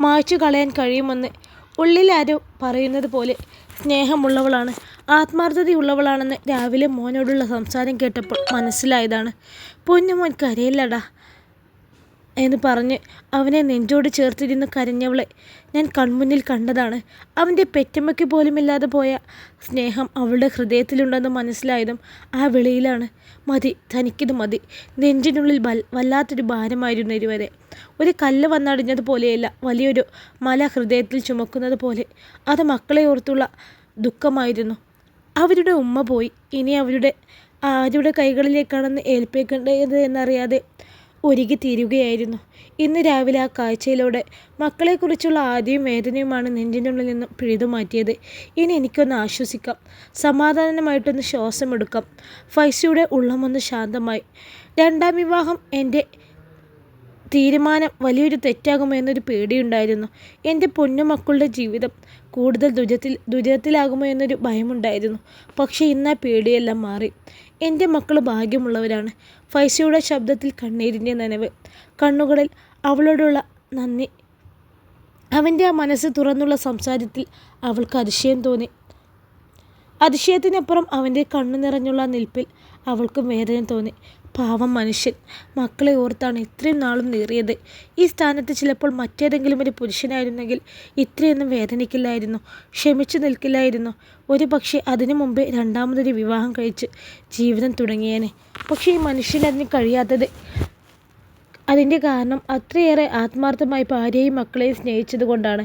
മായ്ച്ചു കളയാൻ കഴിയുമെന്ന് ഉള്ളിലാരോ പറയുന്നത് പോലെ സ്നേഹമുള്ളവളാണ്, ആത്മാർത്ഥതയുള്ളവളാണെന്ന് രാവിലെ മോനോടുള്ള സംസാരം കേട്ടപ്പോൾ മനസ്സിലായതാണ്. പൊന്നുമോൻ കരയില്ലടാ. എന്ന് പറഞ്ഞ് അവനെ നെഞ്ചോട് ചേർത്തിരുന്ന് കരഞ്ഞവളെ ഞാൻ കൺമുന്നിൽ കണ്ടതാണ്. അവൻ്റെ പെറ്റമ്മയ്ക്ക് പോലുമില്ലാതെ പോയ സ്നേഹം അവളുടെ ഹൃദയത്തിലുണ്ടെന്ന് മനസ്സിലായതും ആ വിളിയിലാണ്. മതി, തനിക്കിത് മതി. നെഞ്ചിനുള്ളിൽ വല്ലാത്തൊരു ഭാരമായിരുന്നു ഇരുവരെ. ഒരു കല്ല് വന്നടിഞ്ഞതുപോലെയല്ല, വലിയൊരു മല ഹൃദയത്തിൽ ചുമക്കുന്നത് പോലെ. അത് മക്കളെ ഓർത്തുള്ള ദുഃഖമായിരുന്നു. അവരുടെ ഉമ്മ പോയി. ഇനി ആരുടെ കൈകളിലേക്കാണെന്ന് ഏൽപ്പിക്കേണ്ടത് എന്നറിയാതെ ഒരുങ്ങി തീരുകയായിരുന്നു. ഇന്ന് രാവിലെ ആ കാഴ്ചയിലൂടെ മക്കളെക്കുറിച്ചുള്ള ആദ്യവും വേദനയുമാണ് നെഞ്ചിനുള്ളിൽ നിന്നും പിഴുതു മാറ്റിയത്. ഇനി എനിക്കൊന്ന് ആശ്വസിക്കാം, സമാധാനമായിട്ടൊന്ന് ശ്വാസമെടുക്കാം. ഫൈസിയുടെ ഉള്ളമൊന്ന് ശാന്തമായി. രണ്ടാം വിവാഹം എൻ്റെ തീരുമാനം വലിയൊരു തെറ്റാകുമോ എന്നൊരു പേടിയുണ്ടായിരുന്നു. എൻ്റെ പൊന്നുമക്കളുടെ ജീവിതം കൂടുതൽ ദുരിതത്തിലാകുമോ എന്നൊരു ഭയമുണ്ടായിരുന്നു. പക്ഷേ ഇന്ന് ആ പേടിയെല്ലാം മാറി. എൻ്റെ മക്കൾ ഭാഗ്യമുള്ളവരാണ്. ഫൈസിയുടെ ശബ്ദത്തിൽ കണ്ണീരിൻ്റെ നനവ്, കണ്ണുകളിൽ അവളോടുള്ള നന്ദി. അവൻ്റെ ആ മനസ്സ് തുറന്നുള്ള സംസാരത്തിൽ അവൾക്ക് അതിശയം തോന്നി. അതിശയത്തിനപ്പുറം അവൻ്റെ കണ്ണു നിറഞ്ഞുള്ള നിൽപ്പിൽ അവൾക്കും വേദന തോന്നി. പാവം മനുഷ്യൻ, മക്കളെ ഓർത്താണ് ഇത്രയും നാളും നേറിയത്. ഈ സ്ഥാനത്ത് ചിലപ്പോൾ മറ്റേതെങ്കിലും ഒരു പുരുഷനായിരുന്നെങ്കിൽ ഇത്രയൊന്നും വേദനിക്കില്ലായിരുന്നു, ക്ഷമിച്ചു നിൽക്കില്ലായിരുന്നു. ഒരു പക്ഷേ അതിനു മുമ്പേ രണ്ടാമതൊരു വിവാഹം കഴിച്ച് ജീവിതം തുടങ്ങിയേനെ. പക്ഷേ ഈ മനുഷ്യനതിന് കഴിയാത്തത് അതിൻ്റെ കാരണം അത്രയേറെ ആത്മാർത്ഥമായി ഭാര്യയും മക്കളെയും സ്നേഹിച്ചത് കൊണ്ടാണ്.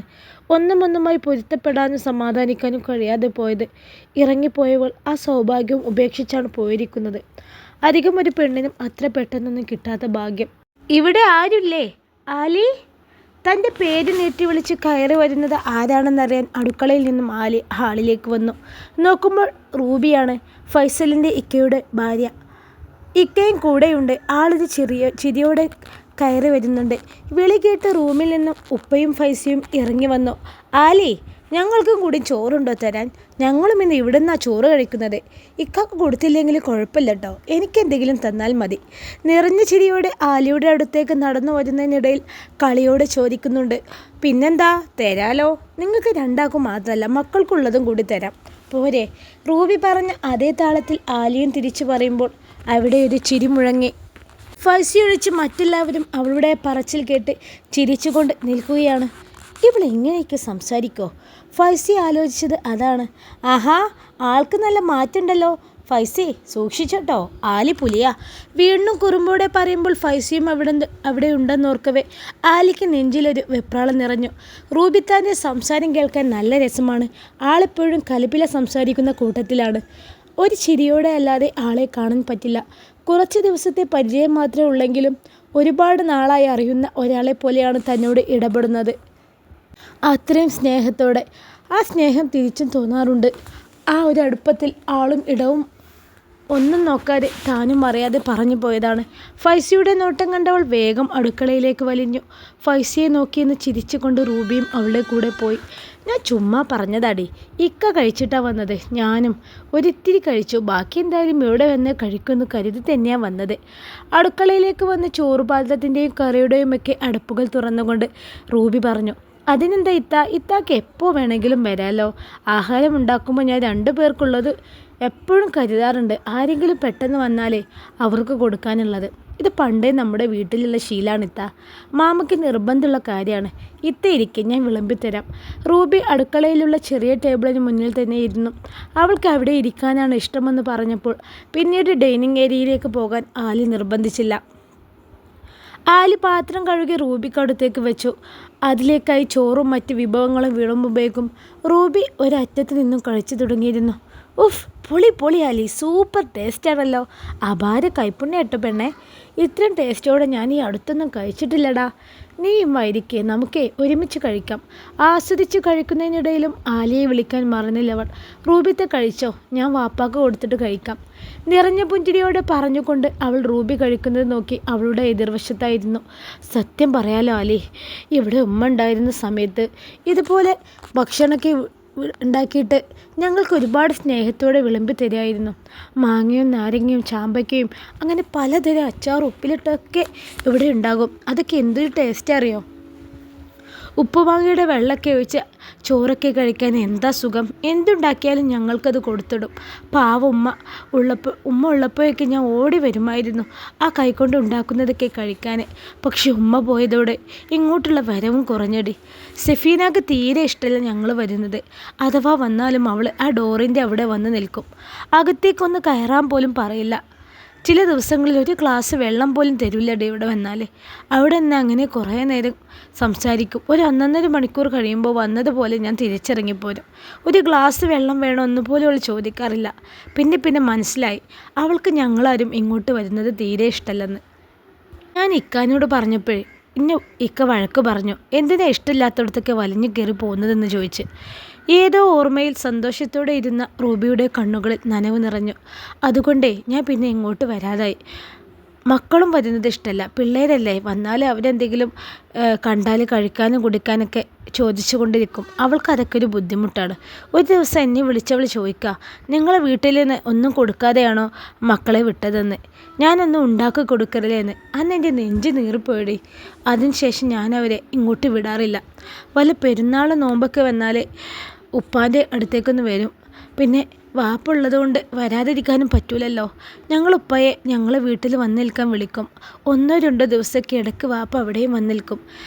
ഒന്നുമൊന്നുമായി പൊരുത്തപ്പെടാനും സമാധാനിക്കാനും കഴിയാതെ പോയത്. ഇറങ്ങിപ്പോയവൾ ആ സൗഭാഗ്യവും ഉപേക്ഷിച്ചാണ് പോയിരിക്കുന്നത്. അധികം ഒരു പെണ്ണിനും അത്ര പെട്ടെന്നൊന്നും കിട്ടാത്ത ഭാഗ്യം. ഇവിടെ ആരുല്ലേ? ആലി? തൻ്റെ പേര് നീട്ടി വിളിച്ച് കയറി വരുന്നത് ആരാണെന്നറിയാൻ അടുക്കളയിൽ നിന്നും ആലി ഹാളിലേക്ക് വന്നു. നോക്കുമ്പോൾ റൂബിയാണ്, ഫൈസലിൻ്റെ ഇക്കയുടെ ഭാര്യ. ഇക്കയും കൂടെയുണ്ട്. ആളൊരു ചിരിയോടെ കയറി വരുന്നുണ്ട്. വിളി കേട്ട് റൂമിൽ നിന്നും ഉപ്പയും ഫൈസിയും ഇറങ്ങി വന്നു. ആലി, ഞങ്ങൾക്കും കൂടി ചോറുണ്ടോ തരാൻ? ഞങ്ങളും ഇന്ന് ഇവിടെ നിന്നാണ് ചോറ് കഴിക്കുന്നത്. ഇക്കാക്ക് കൊടുത്തില്ലെങ്കിൽ കുഴപ്പമില്ല കേട്ടോ, എനിക്കെന്തെങ്കിലും തന്നാൽ മതി. നിറഞ്ഞ ചിരിയോടെ ആലിയുടെ അടുത്തേക്ക് നടന്നു വരുന്നതിനിടയിൽ കളിയോടെ ചോദിക്കുന്നുണ്ട്. പിന്നെന്താ, തരാലോ. നിങ്ങൾക്ക് രണ്ടാൾക്കും മാത്രമല്ല മക്കൾക്കുള്ളതും കൂടി തരാം, പോരെ? റൂബി പറഞ്ഞ അതേ താളത്തിൽ ആലിയും തിരിച്ചു പറയുമ്പോൾ അവിടെ ഒരു ചിരി മുഴങ്ങി. ഫൈസി ഒഴിച്ച് മറ്റെല്ലാവരും അവളുടെ പറച്ചിൽ കേട്ട് ചിരിച്ചുകൊണ്ട് നിൽക്കുകയാണ്. ഇവൾ ഇങ്ങനെയൊക്കെ സംസാരിക്കോ? ഫൈസി ആലോചിച്ചത് അതാണ്. ആഹാ, ആൾക്ക് നല്ല മാറ്റുണ്ടല്ലോ. ഫൈസി സൂക്ഷിച്ചോട്ടോ, ആലി പുലിയാ. വീണ്ടും കുറുമ്പോടെ പറയുമ്പോൾ ഫൈസിയും അവിടെ ഉണ്ടെന്നോർക്കവേ ആലിക്ക് നെഞ്ചിലൊരു വെപ്രാളം നിറഞ്ഞു. റൂബിത്താൻ്റെ സംസാരം കേൾക്കാൻ നല്ല രസമാണ്. ആളെപ്പോഴും കലിപ്പില സംസാരിക്കുന്ന കൂട്ടത്തിലാണ്. ഒരു ചിരിയോടെ അല്ലാതെ ആളെ കാണാൻ പറ്റില്ല. കുറച്ച് ദിവസത്തെ പരിചയം മാത്രമേ ഉള്ളെങ്കിലും ഒരുപാട് നാളായി അറിയുന്ന ഒരാളെ പോലെയാണ് തന്നോട് ഇടപെടുന്നത്. അത്രയും സ്നേഹത്തോടെ. ആ സ്നേഹം തിരിച്ചും തോന്നാറുണ്ട്. ആ ഒരു അടുപ്പത്തിൽ ആളും ഇടവും ഒന്നും നോക്കാതെ താനും അറിയാതെ പറഞ്ഞു പോയതാണ്. ഫൈസിയുടെ നോട്ടം കണ്ടവൾ വേഗം അടുക്കളയിലേക്ക് വലിഞ്ഞു. ഫൈസിയെ നോക്കിയെന്ന് ചിരിച്ചുകൊണ്ട് റൂബിയും അവളുടെ കൂടെ പോയി. ഞാൻ ചുമ്മാ പറഞ്ഞതാടി, ഇക്ക കഴിച്ചിട്ടാണ് വന്നത്. ഞാനും ഒരിത്തിരി കഴിച്ചു, ബാക്കി എന്തായാലും ഇവിടെ വന്ന് കഴിക്കുമെന്ന് കരുതി തന്നെയാണ് വന്നത്. അടുക്കളയിലേക്ക് വന്ന് ചോറുപാത്രത്തിൻ്റെയും കറിയുടെയും ഒക്കെ അടപ്പുകൾ തുറന്നുകൊണ്ട് റൂബി പറഞ്ഞു. അതിനെന്താ ഇത്താക്ക് എപ്പോൾ വേണമെങ്കിലും വരാമല്ലോ. ആഹാരം ഉണ്ടാക്കുമ്പോൾ ഞാൻ 2 പേർക്കുള്ളത് എപ്പോഴും കരുതാറുണ്ട്. ആരെങ്കിലും പെട്ടെന്ന് വന്നാലേ അവർക്ക് കൊടുക്കാനുള്ളത്. ഇത് പണ്ടേ നമ്മുടെ വീട്ടിലുള്ള ശീലമാണ് ഇത്ത. മാമയ്ക്ക് നിർബന്ധമുള്ള കാര്യമാണ്. ഇരിക്കെ, ഞാൻ വിളമ്പിത്തരാം. റൂബി അടുക്കളയിലുള്ള ചെറിയ ടേബിളിന് മുന്നിൽ തന്നെ ഇരുന്നു. അവൾക്ക് അവിടെ ഇരിക്കാനാണ് ഇഷ്ടമെന്ന് പറഞ്ഞപ്പോൾ പിന്നീട് ഡൈനിങ് ഏരിയയിലേക്ക് പോകാൻ ആലി നിർബന്ധിച്ചില്ല. ആലി പാത്രം കഴുകി റൂബിക്കടുത്തേക്ക് വെച്ചു. അതിലേക്കായി ചോറും മറ്റ് വിഭവങ്ങളും വിളമ്പുമ്പോഴേക്കും റൂബി ഒരറ്റത്ത് നിന്നും കഴിച്ചു തുടങ്ങിയിരുന്നു. ഉഫ്, പൊളി ആലി, സൂപ്പർ ടേസ്റ്റാണല്ലോ. അപാര കൈപ്പുണ്യം കേട്ടോ പെണ്ണെ. ഇത്രയും ടേസ്റ്റോടെ ഞാൻ ഈ അടുത്തൊന്നും കഴിച്ചിട്ടില്ലടാ. നീയും വൈരിക്കേ, നമുക്കേ ഒരുമിച്ച് കഴിക്കാം. ആസ്വദിച്ച് കഴിക്കുന്നതിനിടയിലും ആലിയെ വിളിക്കാൻ മറന്നില്ലവൾ. റൂബിത്തെ കഴിച്ചോ, ഞാൻ വാപ്പാക്ക് കൊടുത്തിട്ട് കഴിക്കാം. നിറഞ്ഞ പുഞ്ചിരിയോടെ പറഞ്ഞുകൊണ്ട് അവൾ റൂബി കഴിക്കുന്നത് നോക്കി അവളുടെ എതിർവശത്തായിരുന്നു. സത്യം പറയാലോ ആലി, ഇവിടെ ഉമ്മ ഉണ്ടായിരുന്ന സമയത്ത് ഇതുപോലെ ഭക്ഷണമൊക്കെ ഉണ്ടാക്കിയിട്ട് ഞങ്ങൾക്ക് ഒരുപാട് സ്നേഹത്തോടെ വിളമ്പി തരുമായിരുന്നു. മാങ്ങയും നാരങ്ങയും ചാമ്പയ്ക്കയും അങ്ങനെ പലതരം അച്ചാറും ഉപ്പിലിട്ടൊക്കെ ഇവിടെ ഉണ്ടാകും. അതൊക്കെ എന്തൊരു ടേസ്റ്റ് അറിയോ. ഉപ്പുമാങ്ങയുടെ വെള്ളമൊക്കെ ഒഴിച്ച് ചോറൊക്കെ കഴിക്കാൻ എന്താ സുഖം. എന്തുണ്ടാക്കിയാലും ഞങ്ങൾക്കത് കൊടുത്തിടും. പാവ ഉമ്മ ഉള്ളപ്പോഴൊക്കെ ഞാൻ ഓടി വരുമായിരുന്നു ആ കൈകൊണ്ട് ഉണ്ടാക്കുന്നതൊക്കെ കഴിക്കാൻ. പക്ഷെ ഉമ്മ പോയതോടെ ഇങ്ങോട്ടുള്ള വരവും കുറഞ്ഞടി. സെഫീനക്ക് തീരെ ഇഷ്ടമല്ല ഞങ്ങൾ വരുന്നത്. അഥവാ വന്നാലും അവൾ ആ ഡോറിൻ്റെ അവിടെ വന്ന് നിൽക്കും. അകത്തേക്കൊന്ന് കയറാൻ പോലും പറയില്ല. ചില ദിവസങ്ങളിൽ ഒരു ഗ്ലാസ് വെള്ളം പോലും തരില്ലടി ഇവിടെ വന്നാൽ. അവിടെ നിന്ന് അങ്ങനെ കുറേ നേരം സംസാരിക്കും. ഒരു 1.5 മണിക്കൂർ കഴിയുമ്പോൾ വന്നതുപോലെ ഞാൻ തിരിച്ചിറങ്ങിപ്പോരും. ഒരു ഗ്ലാസ് വെള്ളം വേണോ ഒന്നുപോലും അവൾ ചോദിക്കാറില്ല. പിന്നെ മനസ്സിലായി അവൾക്ക് ഞങ്ങളാരും ഇങ്ങോട്ട് വരുന്നത് തീരെ ഇഷ്ടമല്ലെന്ന്. ഞാൻ ഇക്കാനോട് പറഞ്ഞപ്പോഴേ ഇക്ക വഴക്ക് പറഞ്ഞു. എന്തിനാ ഇഷ്ടമില്ലാത്തടത്തൊക്കെ വലിഞ്ഞു കയറി പോകുന്നതെന്ന് ചോദിച്ച്. ഏതോ ഓർമ്മയിൽ സന്തോഷത്തോടെ ഇരുന്ന റൂബിയുടെ കണ്ണുകളിൽ നനവ് നിറഞ്ഞു. അതുകൊണ്ടേ ഞാൻ പിന്നെ ഇങ്ങോട്ട് വരാതായി. മക്കളും വരുന്നത് ഇഷ്ടമല്ല. പിള്ളേരല്ലേ, വന്നാൽ അവരെന്തെങ്കിലും കണ്ടാൽ കഴിക്കാനും കുടിക്കാനൊക്കെ ചോദിച്ചു കൊണ്ടിരിക്കും. അവൾക്കതൊക്കെ ഒരു ബുദ്ധിമുട്ടാണ്. ഒരു ദിവസം എന്നെ വിളിച്ചവൾ ചോദിക്കുക, നിങ്ങളെ വീട്ടിൽ നിന്ന് ഒന്നും കൊടുക്കാതെയാണോ മക്കളെ വിട്ടതെന്ന്. ഞാനൊന്നും ഉണ്ടാക്കി കൊടുക്കരുതേന്ന്. അന്ന് എൻ്റെ നെഞ്ച് നീറിപ്പോയിടി. അതിനുശേഷം ഞാൻ അവരെ ഇങ്ങോട്ട് വിടാറില്ല. വല്ല പെരുന്നാൾ നോമ്പൊക്കെ വന്നാൽ ഉപ്പാൻ്റെ അടുത്തേക്കൊന്ന് വരും. പിന്നെ വാപ്പുള്ളത് കൊണ്ട് വരാതിരിക്കാനും പറ്റൂലല്ലോ. ഞങ്ങൾ ഉപ്പയെ ഞങ്ങളെ വീട്ടിൽ വന്ന് നിൽക്കാൻ വിളിക്കും. 1-2 ദിവസമൊക്കെ ഇടയ്ക്ക് വാപ്പ അവിടെയും വന്ന് നിൽക്കും.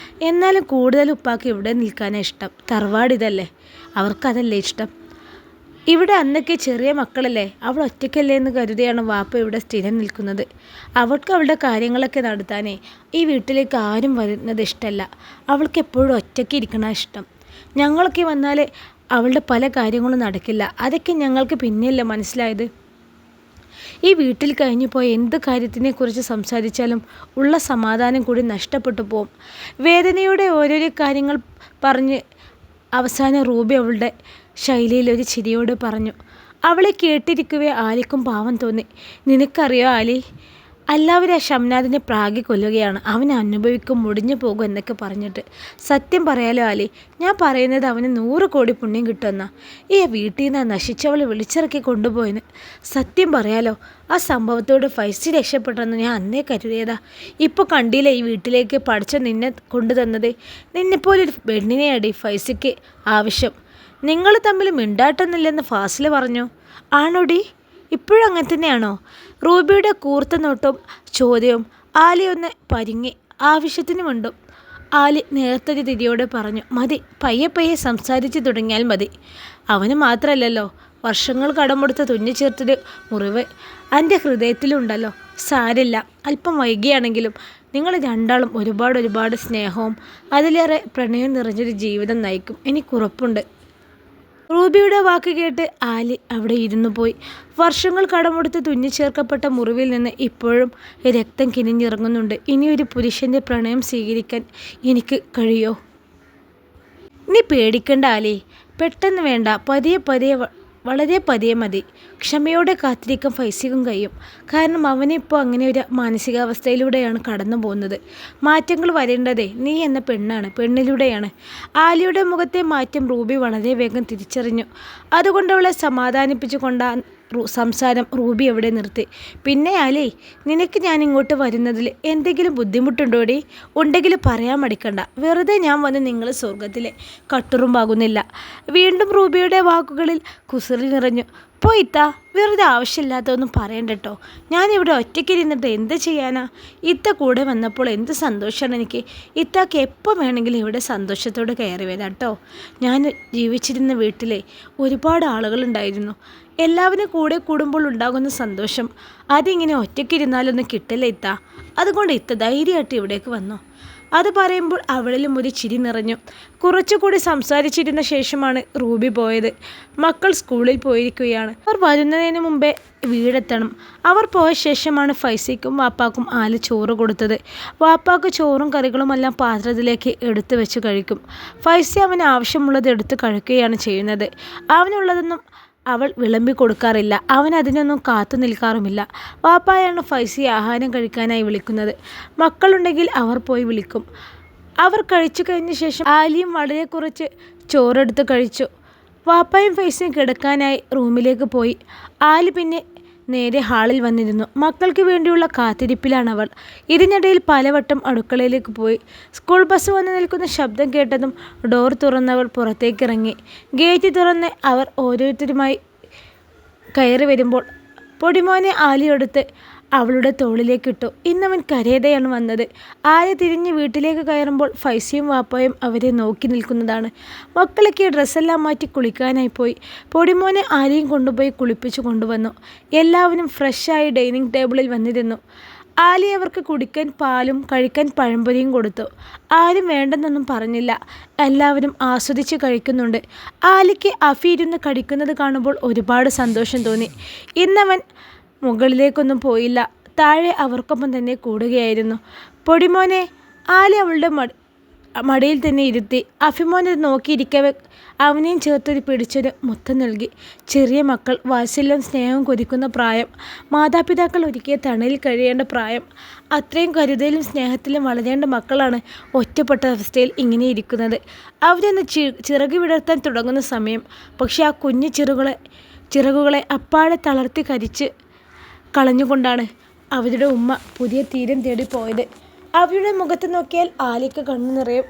എന്നാലും കൂടുതൽ ഉപ്പാക്ക് ഇവിടെ നിൽക്കാനാണ് ഇഷ്ടം. തറവാടിതല്ലേ, അവർക്കതല്ലേ ഇഷ്ടം. ഇവിടെ അന്നൊക്കെ ചെറിയ മക്കളല്ലേ, അവൾ ഒറ്റയ്ക്കല്ലേ എന്ന് കരുതിയാണ് വാപ്പ ഇവിടെ സ്ഥിരം നിൽക്കുന്നത്. അവൾക്ക് അവളുടെ കാര്യങ്ങളൊക്കെ നടത്താനേ ഈ വീട്ടിലേക്ക് ആരും വരുന്നത് ഇഷ്ടമല്ല. അവൾക്ക് എപ്പോഴും ഒറ്റയ്ക്ക് ഇരിക്കണ ഇഷ്ടം. ഞങ്ങളൊക്കെ വന്നാൽ അവളുടെ പല കാര്യങ്ങളും നടക്കില്ല. അതൊക്കെ ഞങ്ങൾക്ക് പിന്നെയല്ല മനസ്സിലായത്. ഈ വീട്ടിൽ കഴിഞ്ഞു പോയ എന്ത് കാര്യത്തിനെക്കുറിച്ച് സംസാരിച്ചാലും ഉള്ള സമാധാനം കൂടി നഷ്ടപ്പെട്ടു പോവും. വേദനയുടെ ഓരോരോ കാര്യങ്ങൾ പറഞ്ഞ് അവസാനം റൂബി അവളുടെ ശൈലിയിൽ ഒരു ചിരിയോട് പറഞ്ഞു. അവളെ കേട്ടിരിക്കവേ ആലിക്കും പാവം തോന്നി. നിനക്കറിയോ ആലി, എല്ലാവരും ആ ഷംനാദിനെ പ്രാഗി കൊല്ലുകയാണ്. അവൻ അനുഭവിക്കും, മുടിഞ്ഞു പോകും എന്നൊക്കെ പറഞ്ഞിട്ട്. സത്യം പറയാലോ ആലി, ഞാൻ പറയുന്നത് അവന് 100 കോടി പുണ്യം കിട്ടുമെന്നാ. ഈ വീട്ടിൽ നിന്ന് നശിച്ചവളെ വിളിച്ചിറക്കി കൊണ്ടുപോയെന്ന്. സത്യം പറയാലോ, ആ സംഭവത്തോട് ഫൈസി രക്ഷപ്പെട്ടെന്ന് ഞാൻ അന്നേ കരുതിയതാ. ഇപ്പോൾ കണ്ടില്ലേ ഈ വീട്ടിലേക്ക് പഠിച്ച നിന്നെ കൊണ്ടുതന്നത്. നിന്നെപ്പോലൊരു പെണ്ണിനെയാടി ഫൈസിക്ക് ആവശ്യം. നിങ്ങൾ തമ്മിൽ മിണ്ടാട്ടൊന്നുമില്ലെന്ന് ഫാസിൽ പറഞ്ഞു. ആണോടി, ഇപ്പോഴും അങ്ങനെ തന്നെയാണോ? റൂബിയുടെ കൂർത്ത നോട്ടവും ചോദ്യവും ആലി ഒന്ന് പരിങ്ങി. ആവശ്യത്തിന് മിണ്ടും. ആലി നേർത്തൊരു തിരിയോടെ പറഞ്ഞു. മതി, പയ്യെ സംസാരിച്ച് തുടങ്ങിയാൽ മതി. അവന് മാത്രമല്ലല്ലോ, വർഷങ്ങൾ കടമെടുത്ത് തുന്നിച്ചേർത്തൊരു മുറിവ് എൻ്റെ ഹൃദയത്തിലുണ്ടല്ലോ. സാരില്ല, അല്പം വൈകിയാണെങ്കിലും നിങ്ങൾ രണ്ടാളും ഒരുപാട് സ്നേഹവും അതിലേറെ പ്രണയം നിറഞ്ഞൊരു ജീവിതം നയിക്കും, എനിക്കുറപ്പുണ്ട്. റൂബിയുടെ വാക്ക് കേട്ട് ആലി അവിടെ ഇരുന്നു പോയി. വർഷങ്ങൾ കടമെടുത്ത് തുന്നിച്ചേർക്കപ്പെട്ട മുറിവിൽ നിന്ന് ഇപ്പോഴും രക്തം കിനിഞ്ഞിറങ്ങുന്നുണ്ട്. ഇനിയൊരു പുരുഷൻ്റെ പ്രണയം സ്വീകരിക്കാൻ എനിക്ക് കഴിയോ? നീ പേടിക്കണ്ട ആലി, പെട്ടെന്ന് വേണ്ട, വളരെ പതിയെ മതി. ക്ഷമയോടെ കാത്തിരിക്കാൻ ഫൈസിക്കും കഴിയും. കാരണം അവനിപ്പോൾ അങ്ങനെ ഒരു മാനസികാവസ്ഥയിലൂടെയാണ് കടന്നു പോകുന്നത്. മാറ്റങ്ങൾ വരേണ്ടതേ നീ എന്ന പെണ്ണിലൂടെയാണ്. ആലിയുടെ മുഖത്തെ മാറ്റം റൂബി വളരെ വേഗം തിരിച്ചറിഞ്ഞു. അതുകൊണ്ട് അവളെ സമാധാനിപ്പിച്ചുകൊണ്ട് സംസാരം റൂബി അവിടെ നിർത്തി. പിന്നെ ആലി, നിനക്ക് ഞാൻ ഇങ്ങോട്ട് വരുന്നതിൽ എന്തെങ്കിലും ബുദ്ധിമുട്ടുണ്ടോടി? ഉണ്ടെങ്കിൽ പറയാൻ മടിക്കണ്ട. വെറുതെ ഞാൻ വന്ന് നിങ്ങൾ സ്വർഗത്തിലെ കട്ടുറുമ്പാകുന്നില്ല. വീണ്ടും റൂബിയുടെ വാക്കുകളിൽ കുസൃതി നിറഞ്ഞു. പോയിത്താ, വെറുതെ ആവശ്യമില്ലാത്തതൊന്നും പറയണ്ടട്ടോ. ഞാനിവിടെ ഒറ്റയ്ക്കിരുന്നിട്ട് എന്ത് ചെയ്യാനാ? ഇത്ത കൂടെ വന്നപ്പോൾ എന്ത് സന്തോഷമാണ് എനിക്ക്. ഇത്താക്ക് എപ്പോൾ വേണമെങ്കിലും ഇവിടെ സന്തോഷത്തോടെ കയറി വരാം കേട്ടോ. ഞാൻ ജീവിച്ചിരുന്ന വീട്ടിലെ ഒരുപാട് ആളുകളുണ്ടായിരുന്നു. എല്ലാവരും കൂടെ കൂടുമ്പോൾ ഉണ്ടാകുന്ന സന്തോഷം അതിങ്ങനെ ഒറ്റയ്ക്കിരുന്നാലൊന്നും കിട്ടില്ല ഇത്ത. അതുകൊണ്ട് ഇത്ത ധൈര്യമായിട്ട് ഇവിടേക്ക് വന്നു. അത് പറയുമ്പോൾ അവളിലും ഒരു ചിരി നിറഞ്ഞു. കുറച്ചുകൂടി സംസാരിച്ചിരുന്ന ശേഷമാണ് റൂബി പോയത്. മക്കൾ സ്കൂളിൽ പോയിരിക്കുകയാണ്. അവർ വരുന്നതിന് മുമ്പേ വീടെത്തണം. അവർ പോയ ശേഷമാണ് ഫൈസിക്കും വാപ്പാക്കും ആല് ചോറ് കൊടുത്തത്. വാപ്പാക്ക് ചോറും കറികളുമെല്ലാം പാത്രത്തിലേക്ക് എടുത്തു വെച്ച് കഴിക്കും. ഫൈസി അവന് ആവശ്യമുള്ളത് എടുത്ത് കഴിക്കുകയാണ് ചെയ്യുന്നത്. അവനുള്ളതൊന്നും അവൾ വിളമ്പി കൊടുക്കാറില്ല. അവൻ അതിനൊന്നും കാത്തു നിൽക്കാറുമില്ല. വാപ്പായാണ് ഫൈസി ആഹാരം കഴിക്കാനായി വിളിക്കുന്നത്. മക്കളുണ്ടെങ്കിൽ അവർ പോയി വിളിക്കും. അവർ കഴിച്ചു കഴിഞ്ഞ ശേഷം ആലിയും വളരെ കുറച്ച് ചോറെടുത്ത് കഴിച്ചു. വാപ്പായും ഫൈസിയും കിടക്കാനായി റൂമിലേക്ക് പോയി. ആലി പിന്നെ നേരെ ഹാളിൽ വന്നിരുന്നു. മക്കൾക്ക് വേണ്ടിയുള്ള കാത്തിരിപ്പിലാണവൾ. ഇതിനിടയിൽ പലവട്ടം അടുക്കളയിലേക്ക് പോയി. സ്കൂൾ ബസ് വന്ന് നിൽക്കുന്ന ശബ്ദം കേട്ടതും ഡോർ തുറന്നവൾ പുറത്തേക്കിറങ്ങി. ഗേറ്റ് തുറന്ന് അവർ ഓരോരുത്തരുമായി കയറി വരുമ്പോൾ പൊടിമോനെ ആലിയെടുത്ത് അവളുടെ തോളിലേക്കിട്ടു. ഇന്നവൻ കരയതയാണ് വന്നത്. ആര്യ തിരിഞ്ഞ് വീട്ടിലേക്ക് കയറുമ്പോൾ ഫൈസിയും വാപ്പയും അവരെ നോക്കി നിൽക്കുന്നതാണ്. മക്കളൊക്കെ ഡ്രസ്സെല്ലാം മാറ്റി കുളിക്കാനായി പോയി. പൊടിമോനെ ആര്യയും കൊണ്ടുപോയി കുളിപ്പിച്ചു കൊണ്ടുവന്നു. എല്ലാവരും ഫ്രഷായി ഡൈനിങ് ടേബിളിൽ വന്നിരുന്നു. ആലി അവർക്ക് കുടിക്കാൻ പാലും കഴിക്കാൻ പഴംപൊരിയും കൊടുത്തു. ആരും വേണ്ടെന്നൊന്നും പറഞ്ഞില്ല. എല്ലാവരും ആസ്വദിച്ച് കഴിക്കുന്നുണ്ട്. ആലിക്ക് അഫി ഇരുന്ന് കഴിക്കുന്നത് കാണുമ്പോൾ ഒരുപാട് സന്തോഷം തോന്നി. ഇന്നവൻ മുകളിലേക്കൊന്നും പോയില്ല. താഴെ അവർക്കൊപ്പം തന്നെ കൂടുകയായിരുന്നു. പൊടിമോനെ ആലി അവളുടെ മടിയിൽ തന്നെ ഇരുത്തി. അഫിമോനെ നോക്കിയിരിക്കവെ അവനെയും ചേർത്തൊരു പിടിച്ചൊരു മുത്തം നൽകി. ചെറിയ മക്കൾ വാത്സല്യവും സ്നേഹവും കൊതിക്കുന്ന പ്രായം. മാതാപിതാക്കൾ ഒരുക്കിയ തണലിൽ കഴിയേണ്ട പ്രായം. അത്രയും കരുതലും സ്നേഹത്തിലും വളരേണ്ട മക്കളാണ് ഒറ്റപ്പെട്ട അവസ്ഥയിൽ ഇങ്ങനെ ഇരിക്കുന്നത്. അവരൊന്ന് ചിറക് വിടർത്താൻ തുടങ്ങുന്ന സമയം. പക്ഷെ ആ കുഞ്ഞു ചിറകുകളെ അപ്പാടെ തളർത്തി കരിച്ച് കളഞ്ഞുകൊണ്ടാണ് അവരുടെ ഉമ്മ പുതിയ തീരം തേടി പോയത്. അവരുടെ മുഖത്ത് നോക്കിയാൽ ആലിക്ക് കണ്ണു നിറയും.